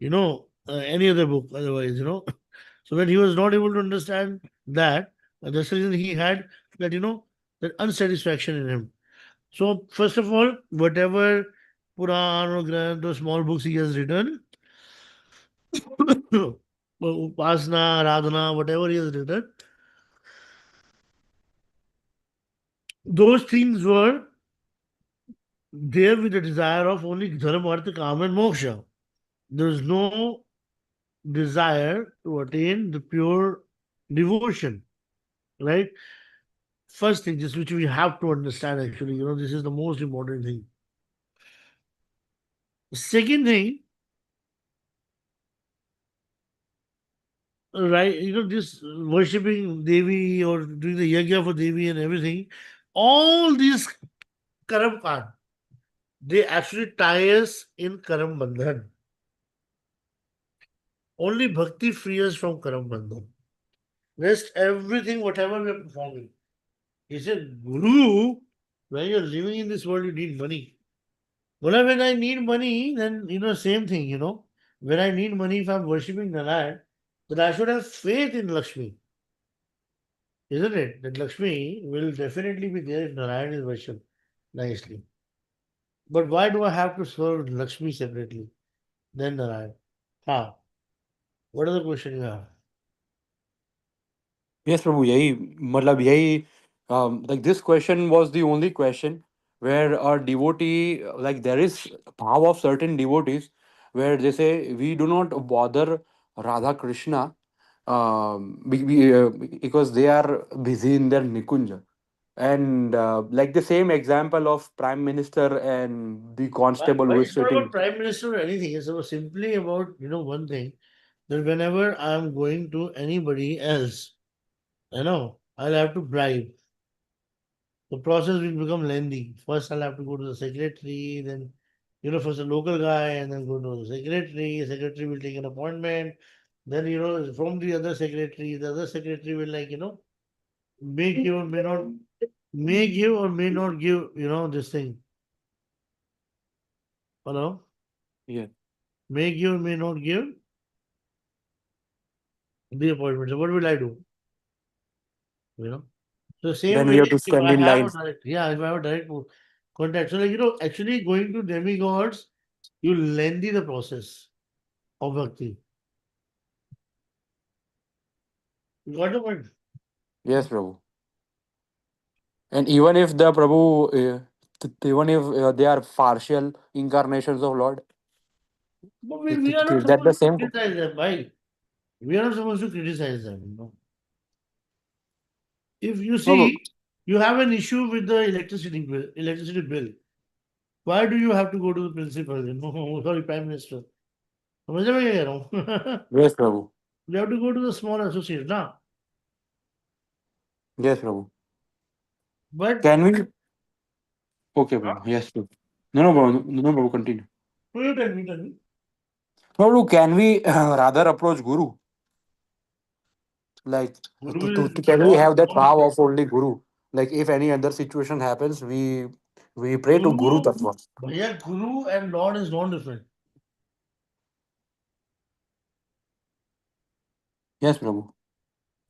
any other book. Otherwise, so when he was not able to understand that, that's the reason he had that that unsatisfaction in him. So first of all, whatever Puran or Granth or small books he has written, Upasana, Radhana, whatever he has written, those things were there with the desire of only dharma, artha, kama, and moksha. There is no desire to attain the pure devotion, right? First thing, this which we have to understand actually, this is the most important thing. Second thing, right, this worshipping Devi or doing the yajna for Devi and everything, all these karam kand, they actually tie us in karam bandhan. Only bhakti frees us from karam bandhan. Rest everything, whatever we are performing. He said, Guru, when you're living in this world, you need money. Well, when I need money, then, same thing, When I need money, if I'm worshipping Narayan, then I should have faith in Lakshmi, isn't it? That Lakshmi will definitely be there if Narayan is worshipped nicely. But why do I have to serve Lakshmi separately, then Narayan? How? What other question you have? Yes, Prabhu, yahi, matlab yahi, like this question was the only question where a devotee, like there is power of certain devotees where they say we do not bother Radha Krishna because they are busy in their Nikunja. And like the same example of Prime Minister and the constable Why who is it's not about sitting. Prime Minister or anything. It's about simply about, one thing, that whenever I'm going to anybody else, I'll have to bribe. The process will become lengthy. First, I'll have to go to the secretary, then, first a local guy, and then go to the secretary. Secretary will take an appointment. Then, from the other secretary will, like, make you or may not make you or may not give, this thing. Hello? Yeah. Make you or may not give the appointment. So, what will I do? You know? So, same Then way, we have to if stand I in have a line. direct, yeah, if I have a direct contact. So, like, actually going to demigods, you lengthy the process of bhakti. You got the point? Yes, Prabhu. And even if the Prabhu, even if they are partial incarnations of Lord, But we are not is that the supposed to same? criticize them, right? We are not supposed to criticize them. If you No, no. see, you have an issue with the electricity bill. Why do you have to go to the principal? No, sorry, Prime Minister. समझ में क्या कह रहा हूँ? Yes, Prabhu. You have to go to the small associate now. Yes, Prabhu. But Can we? Okay, Prabhu. Yes, Prabhu. No, no, Prabhu. No, no, Prabhu. Continue. you tell me. No, Prabhu. Can we rather approach Guru? Like, Guru is can we Lord have is that non power different. of only Guru? Like, if any other situation happens, we pray to Guru Guru, Tattva. Bhaiya, Guru and Lord is non different. Yes, Prabhu.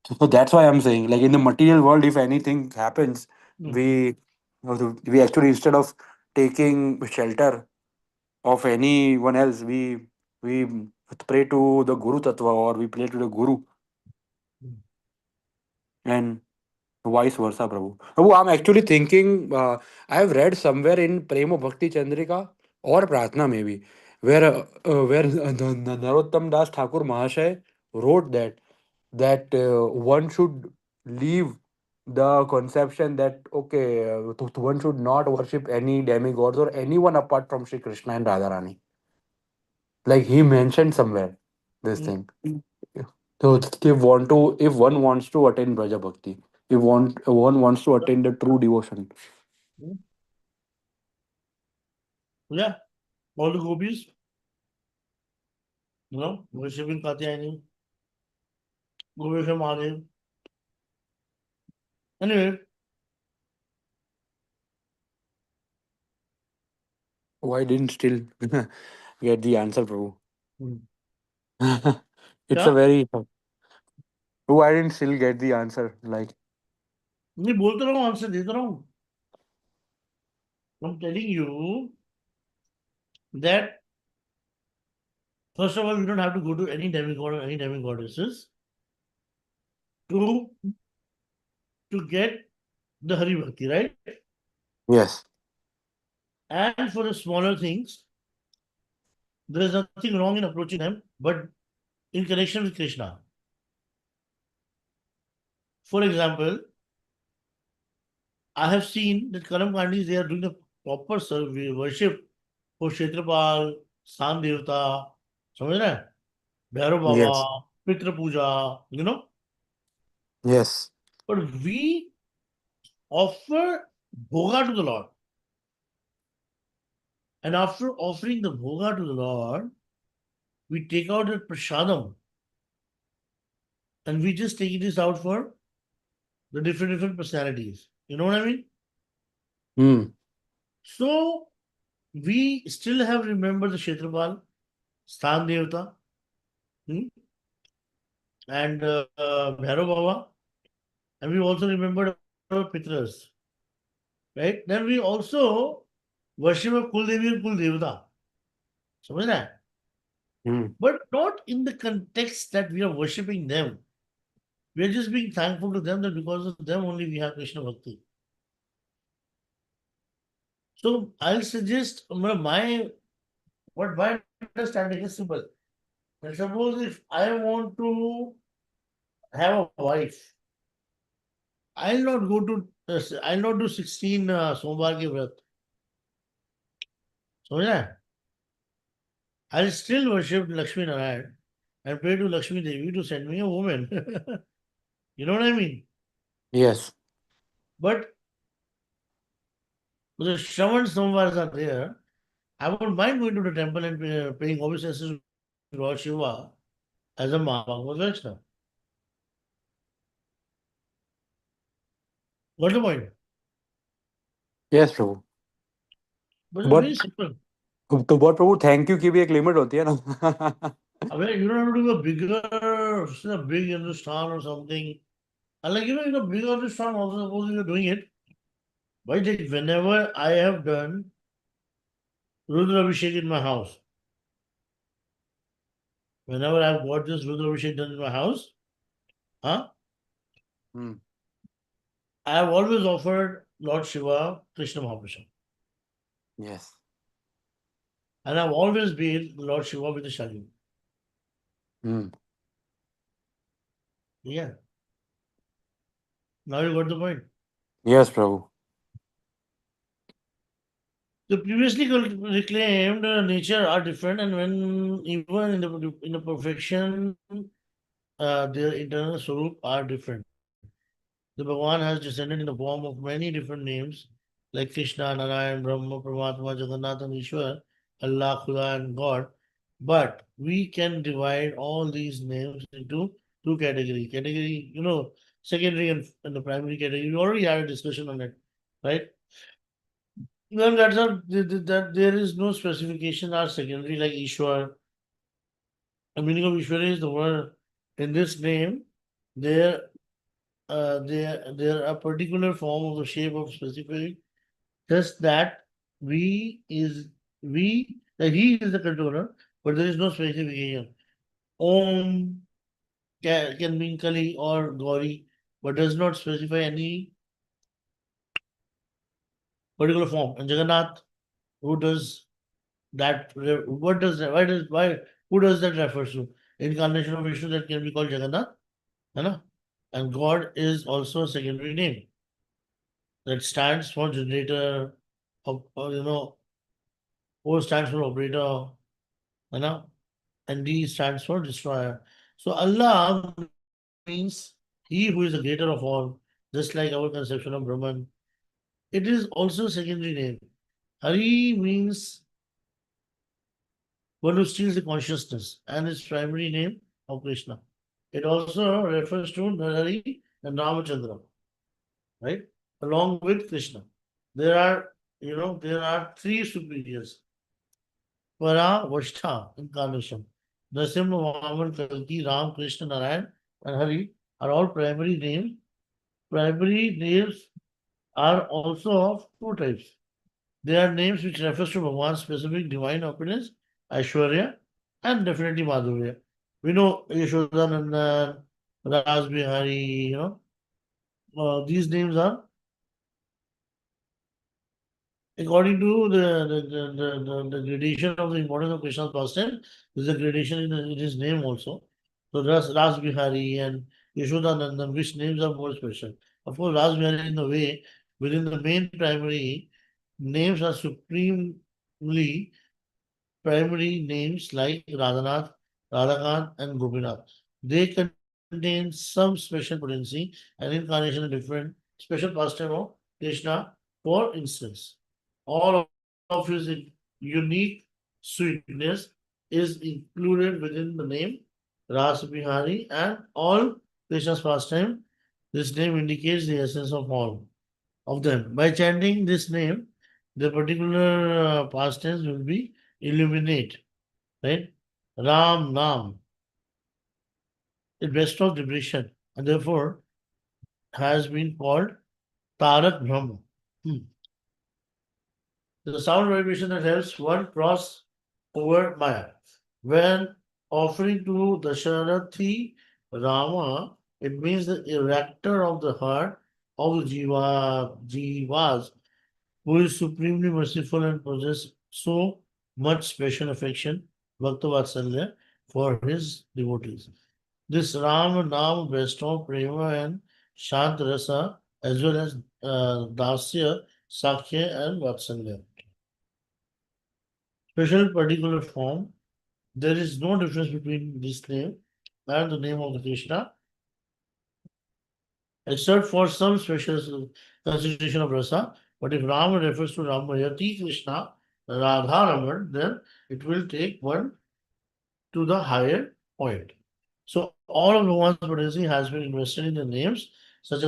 So that's why I'm saying, like in the material world, if anything happens, Hmm. we actually instead of taking shelter of anyone else, we pray to the Guru Tattva or we pray to the Guru and vice versa, Prabhu. Prabhu, I'm actually thinking. I have read somewhere in Prema Bhakti Chandrika or Pratna maybe, where Narottam Das Thakur Mahashay wrote that one should leave the conception that okay, one should not worship any demigods or anyone apart from Sri Krishna and Radharani. Like he mentioned somewhere this Hmm. thing. So if one wants to attain Braja Bhakti, if one wants to attain the true devotion. Hmm. Yeah, all the gopis, worshipping Katyayani, Govesha Mahadev. Anyway, Why didn't still get the answer, Prabhu? hmm. It's a क्या? very. Why didn't still get the answer? Like नहीं बोलते रहो answer देते रहो. I'm telling you that First of all, we don't have to go to any demigod or any demigoddesses to to get the Hari Bhakti, right? Yes. And for the smaller things, there is nothing wrong in approaching them, but in connection with Krishna. For example, I have seen that Karam Kandis, they are doing the proper survey, worship for Kshetrapal, San Devata, समझ रहे हैं? Bhairav Yes. Baba, Pitra Puja, you know. Yes. But we offer bhoga to the Lord. And after offering the bhoga to the Lord, we take out the prasadam and we just take this out for the different personalities. You know what I mean? Hmm. So we still have remembered the Kshetrapal, Sthan Devata, and Bhairav Baba, and we also remembered our Pitras, right? Then we also worship of Kuldevi and Kuldevata. समझ रहा है? Hmm. But not in the context that we are worshipping them. We are just being thankful to them that because of them only we have Krishna Bhakti. So I'll suggest my understanding is simple. And suppose if I want to have a wife, I'll not do 16 Somvar ke vrat. समझ रहा है? I'll still worship Lakshmi Narayan and pray to Lakshmi Devi to send me a woman. You know what I mean? Yes. But the Shravan Somvars are there. I won't mind going to the temple and paying obeisances to Lord Shiva as a Mahabhagavad Vaishnava. What's the point? Yes, Prabhu. But it's very But simple. तो बहुत प्रभु thank you की भी एक limit होती है ना. I mean, you don't have to do a big Hindustan or something. And like, big Hindustan also, suppose you're doing it. Why take whenever I have done Rudra Abhishek in my house, whenever I've got this Rudra Abhishek done in my house, huh? Hmm. I have always offered Lord Shiva Krishna Mahaprasad. Yes. And I've always been Lord Shiva with the Shagyu. Hmm. Yeah. Now you got the point. Yes, Prabhu. The previously reclaimed nature are different, and when even in the perfection, their internal swarup are different. The Bhagavan has descended in the form of many different names like Krishna, Narayan, Brahma, Paramatma, Jagannath, and Ishwar, Allah, Khuda, and God. But we can divide all these names into two categories. Category, secondary and the primary category. We already had a discussion on it, right? Then that there is no specification are secondary like Ishwar. The meaning of Ishwar is the word in this name. There, there a particular form of the shape of specific. Just that we is he is the controller, but there is no specification. Om can mean Kali or Gauri, but does not specify any particular form. And Jagannath, who does what does that why who does that refers to? Incarnation of Vishnu that can be called Jagannath, है ना? And God is also a secondary name that stands for generator, or, O stands for operator, है ना? And D stands for destroyer. So Allah means He who is the creator of all, just like our conception of Brahman. It is also a secondary name. Hari means one who steals the consciousness and its primary name of Krishna. It also refers to Narari and Ramachandra, right? Along with Krishna. There are, there are three superiors. Para Vashtha incarnation. Narasimha, Vaman, Kalki, Ram, Krishna, Narayan, and Hari are all primary names. Primary names are also of two types. They are names which refers to Bhagwan's specific divine opulence, Aishwarya, and definitely Madhurya. We know Yashodanandan, Ras Bihari, these names are according to the gradation of the importance of Krishna's pastime, there's a gradation in his name also. So Ras Bihari and Yashodanandan, which names are more special? Of course, Ras Bihari in the way within the main primary names are supremely primary names like Radhanath, Radhakant, and Gopinath. They contain some special potency and incarnation in different special pastime of Krishna. For instance, all of his unique sweetness is included within the name Ras Bihari and all Krishna's pastime. This name indicates the essence of all of them. By chanting this name, the particular pastimes will be illuminate, right? Ram Nam, it bestows liberation and therefore has been called Tarak Brahma. Hmm. The sound vibration that helps one cross over Maya. When offering to Dasharathi Rama, it means the erector of the heart of the Jivas, who is supremely merciful and possesses so much special affection, Bhakta Vatsalya, for his devotees. This Ram Nam bestows prema and Shant Rasa as well as Dasya, Sakhya and Vatsalya. Special particular form. There is no difference between this name and the name of the Krishna, except for some special consideration of rasa. But if Rama refers to Ramayati Krishna, Radha Raman, then it will take one to the higher point. So all of Bhagwan's potency has been invested in the names, such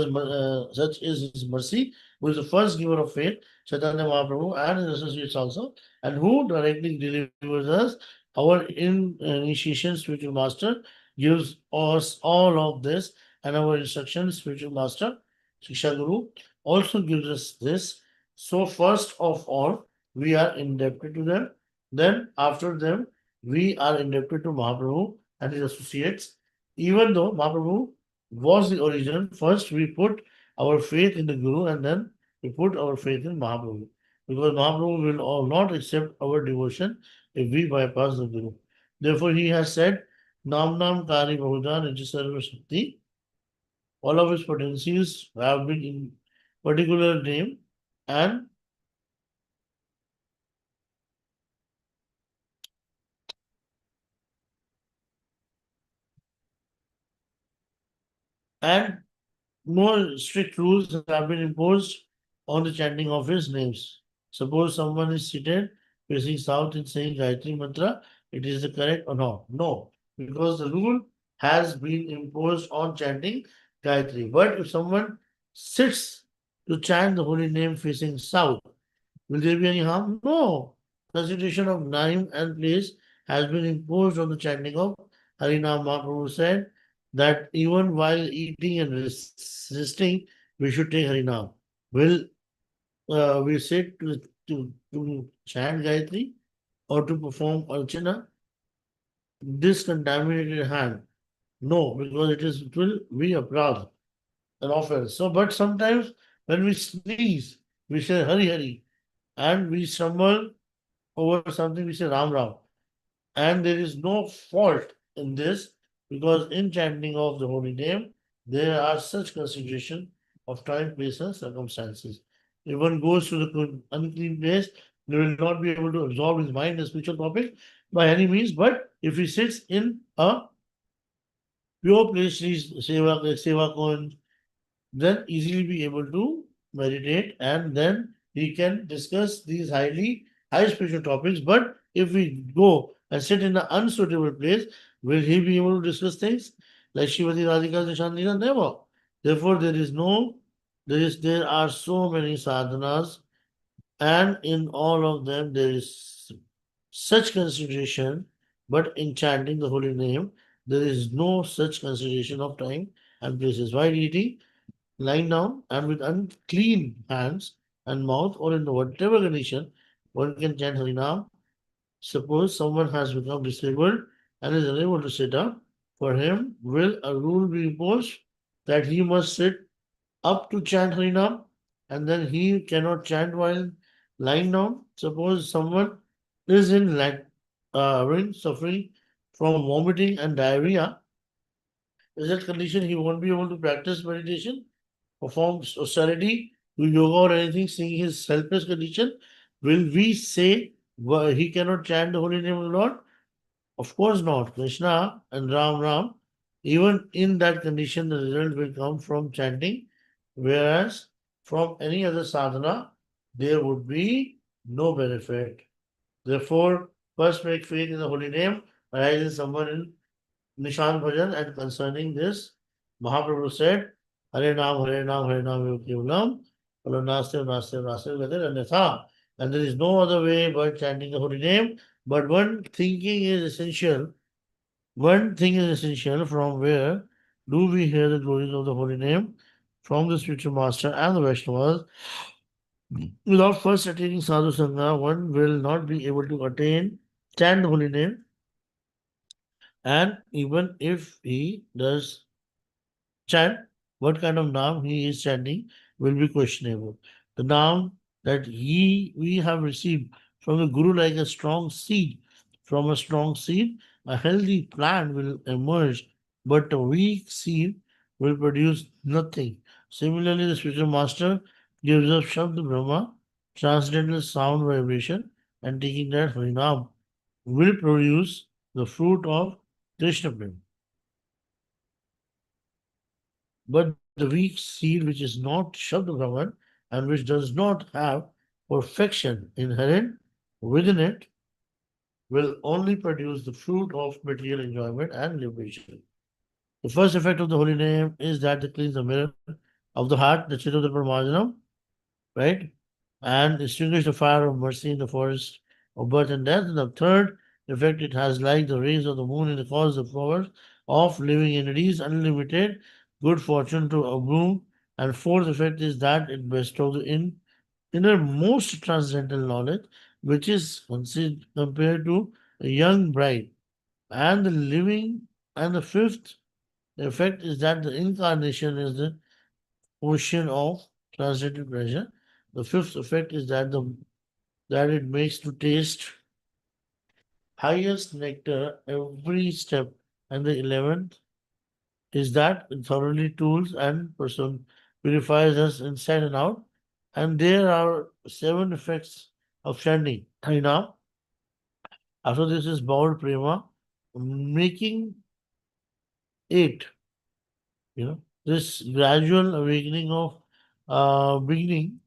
is His mercy, who is the first giver of faith, Chaitanya Mahaprabhu, and his associates also, and who directly delivers us our initiation spiritual master, gives us all of this, and our instruction spiritual master, Shiksha Guru, also gives us this. So first of all, we are indebted to them. Then after them, we are indebted to Mahaprabhu and his associates. Even though Mahaprabhu was the origin, first we put our faith in the Guru and then we put our faith in Mahaprabhu. Because Mahaprabhu will all not accept our devotion if we bypass the Guru. Therefore, he has said, Nam Nam Kari Bahuda Nijasarva Shakti. All of his potencies have been in particular name and and no strict rules have been imposed on the chanting of his names. Suppose someone is seated facing south and saying Gayatri Mantra, it is the correct or not? No, because the rule has been imposed on chanting Gayatri. But if someone sits to chant the holy name facing south, will there be any harm? No. Consideration of time and place has been imposed on the chanting of Harinam. Mahaprabhu said that even while eating and resisting, we should take Harinam. Will we sit to chant Gayatri or to perform Archana? This contaminated hand? No, because it will be a prad, an offense. So, but sometimes when we sneeze, we say Hari Hari and we stumble over something, we say Ram Ram. And there is no fault in this because in chanting of the holy name, there are such consideration of time, place, and circumstances. If one goes to the unclean place, they will not be able to absorb his mind the spiritual topic by any means. But if he sits in a pure place, seva Kund, then easily be able to meditate and then he can discuss these high spiritual topics. But if we go and sit in an unsuitable place, will he be able to discuss things like Shivati Radhika Shandina? Never. Therefore, there are so many sadhanas, and in all of them there is such consideration, but in chanting the holy name, there is no such consideration of time and places. While eating, lying down and with unclean hands and mouth or in whatever condition, one can chant Harinam Suppose someone has become disabled and is unable to sit up. For him, will a rule be imposed that he must sit up to chant Harinam and then he cannot chant while lying down? Suppose someone is suffering from vomiting and diarrhea. In that condition, he won't be able to practice meditation, perform austerity, do yoga or anything, seeing his helpless condition. Will we say he cannot chant the holy name of the Lord? Of course not. Krishna and Ram, even in that condition, the result will come from chanting, whereas from any other sadhana, there would be no benefit. Therefore, first make faith in the holy name, arise in someone in Nishan Bhajan, and concerning this, Mahaprabhu said, Hare Nam, Hare Nam, Hare Nam, Yogivulam, Naste, Naste, Naste, Anyatha. And there is no other way but chanting the holy name, but one thinking is essential. One thing is essential: from where do we hear the glories of the holy name? From the spiritual master and the Vaishnavas. Without first attaining sadhu sangha, one will not be able to attain, chant the holy name, and even if he does chant, what kind of naam he is chanting will be questionable. The naam that we have received from the Guru like a strong seed. From a strong seed, a healthy plant will emerge, but a weak seed will produce nothing. Similarly, the spiritual master gives us Shabd Brahma, transcendental sound vibration, and taking that Harinam will produce the fruit of Krishna Prema. But the weak seed, which is not Shabd Brahman and which does not have perfection inherent within it, will only produce the fruit of material enjoyment and liberation. The first effect of the holy name is that it cleans the mirror of the heart, the Chitta Paramajanam, right? And extinguish the fire of mercy in the forest of birth and death. And the third effect it has, like the rays of the moon in the cause of flowers of living entities, unlimited good fortune to a bloom. And fourth effect is that it bestows the innermost transcendental knowledge, which is considered compared to a young bride. And the living and the fifth effect is that the incarnation is the ocean of transcendental pleasure. The fifth effect is that it makes to taste highest nectar every step. And the 11th is that it thoroughly tools and person purifies us inside and out. And there are 7 effects of chanting Harinam. After this is bound prema, making it, this gradual awakening of beginning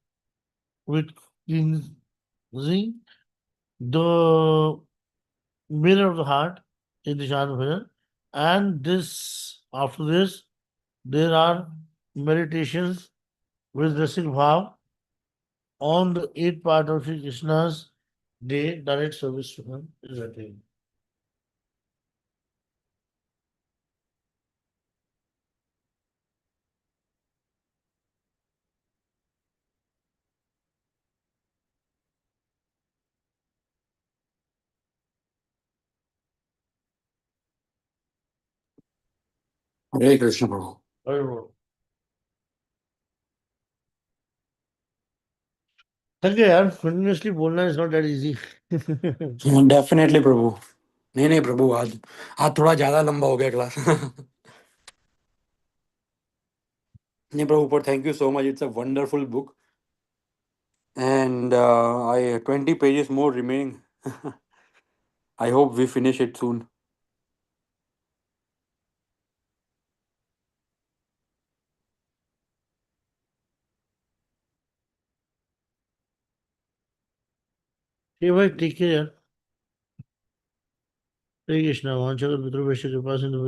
with cleansing the mirror of the heart in the Jnana Bhajan. And this, after this, there are meditations with Rasik Bhav on the 8th part of Sri Krishna's day, direct service to him is attained. Hare Krishna, Prabhu. Very well. Thank you, yaar. Continuously बोलना is not that easy. Definitely Prabhu. नहीं नहीं प्रभु, आज थोड़ा ज्यादा लंबा हो गया class. नहीं प्रभु, पर thank you so much. It's a wonderful book and I 20 pages more remaining. I hope we finish it soon. ठीक भाई, ठीक है यार. Hare Krishna, Vanchakal Pitru Vaishya Kripa Sindhu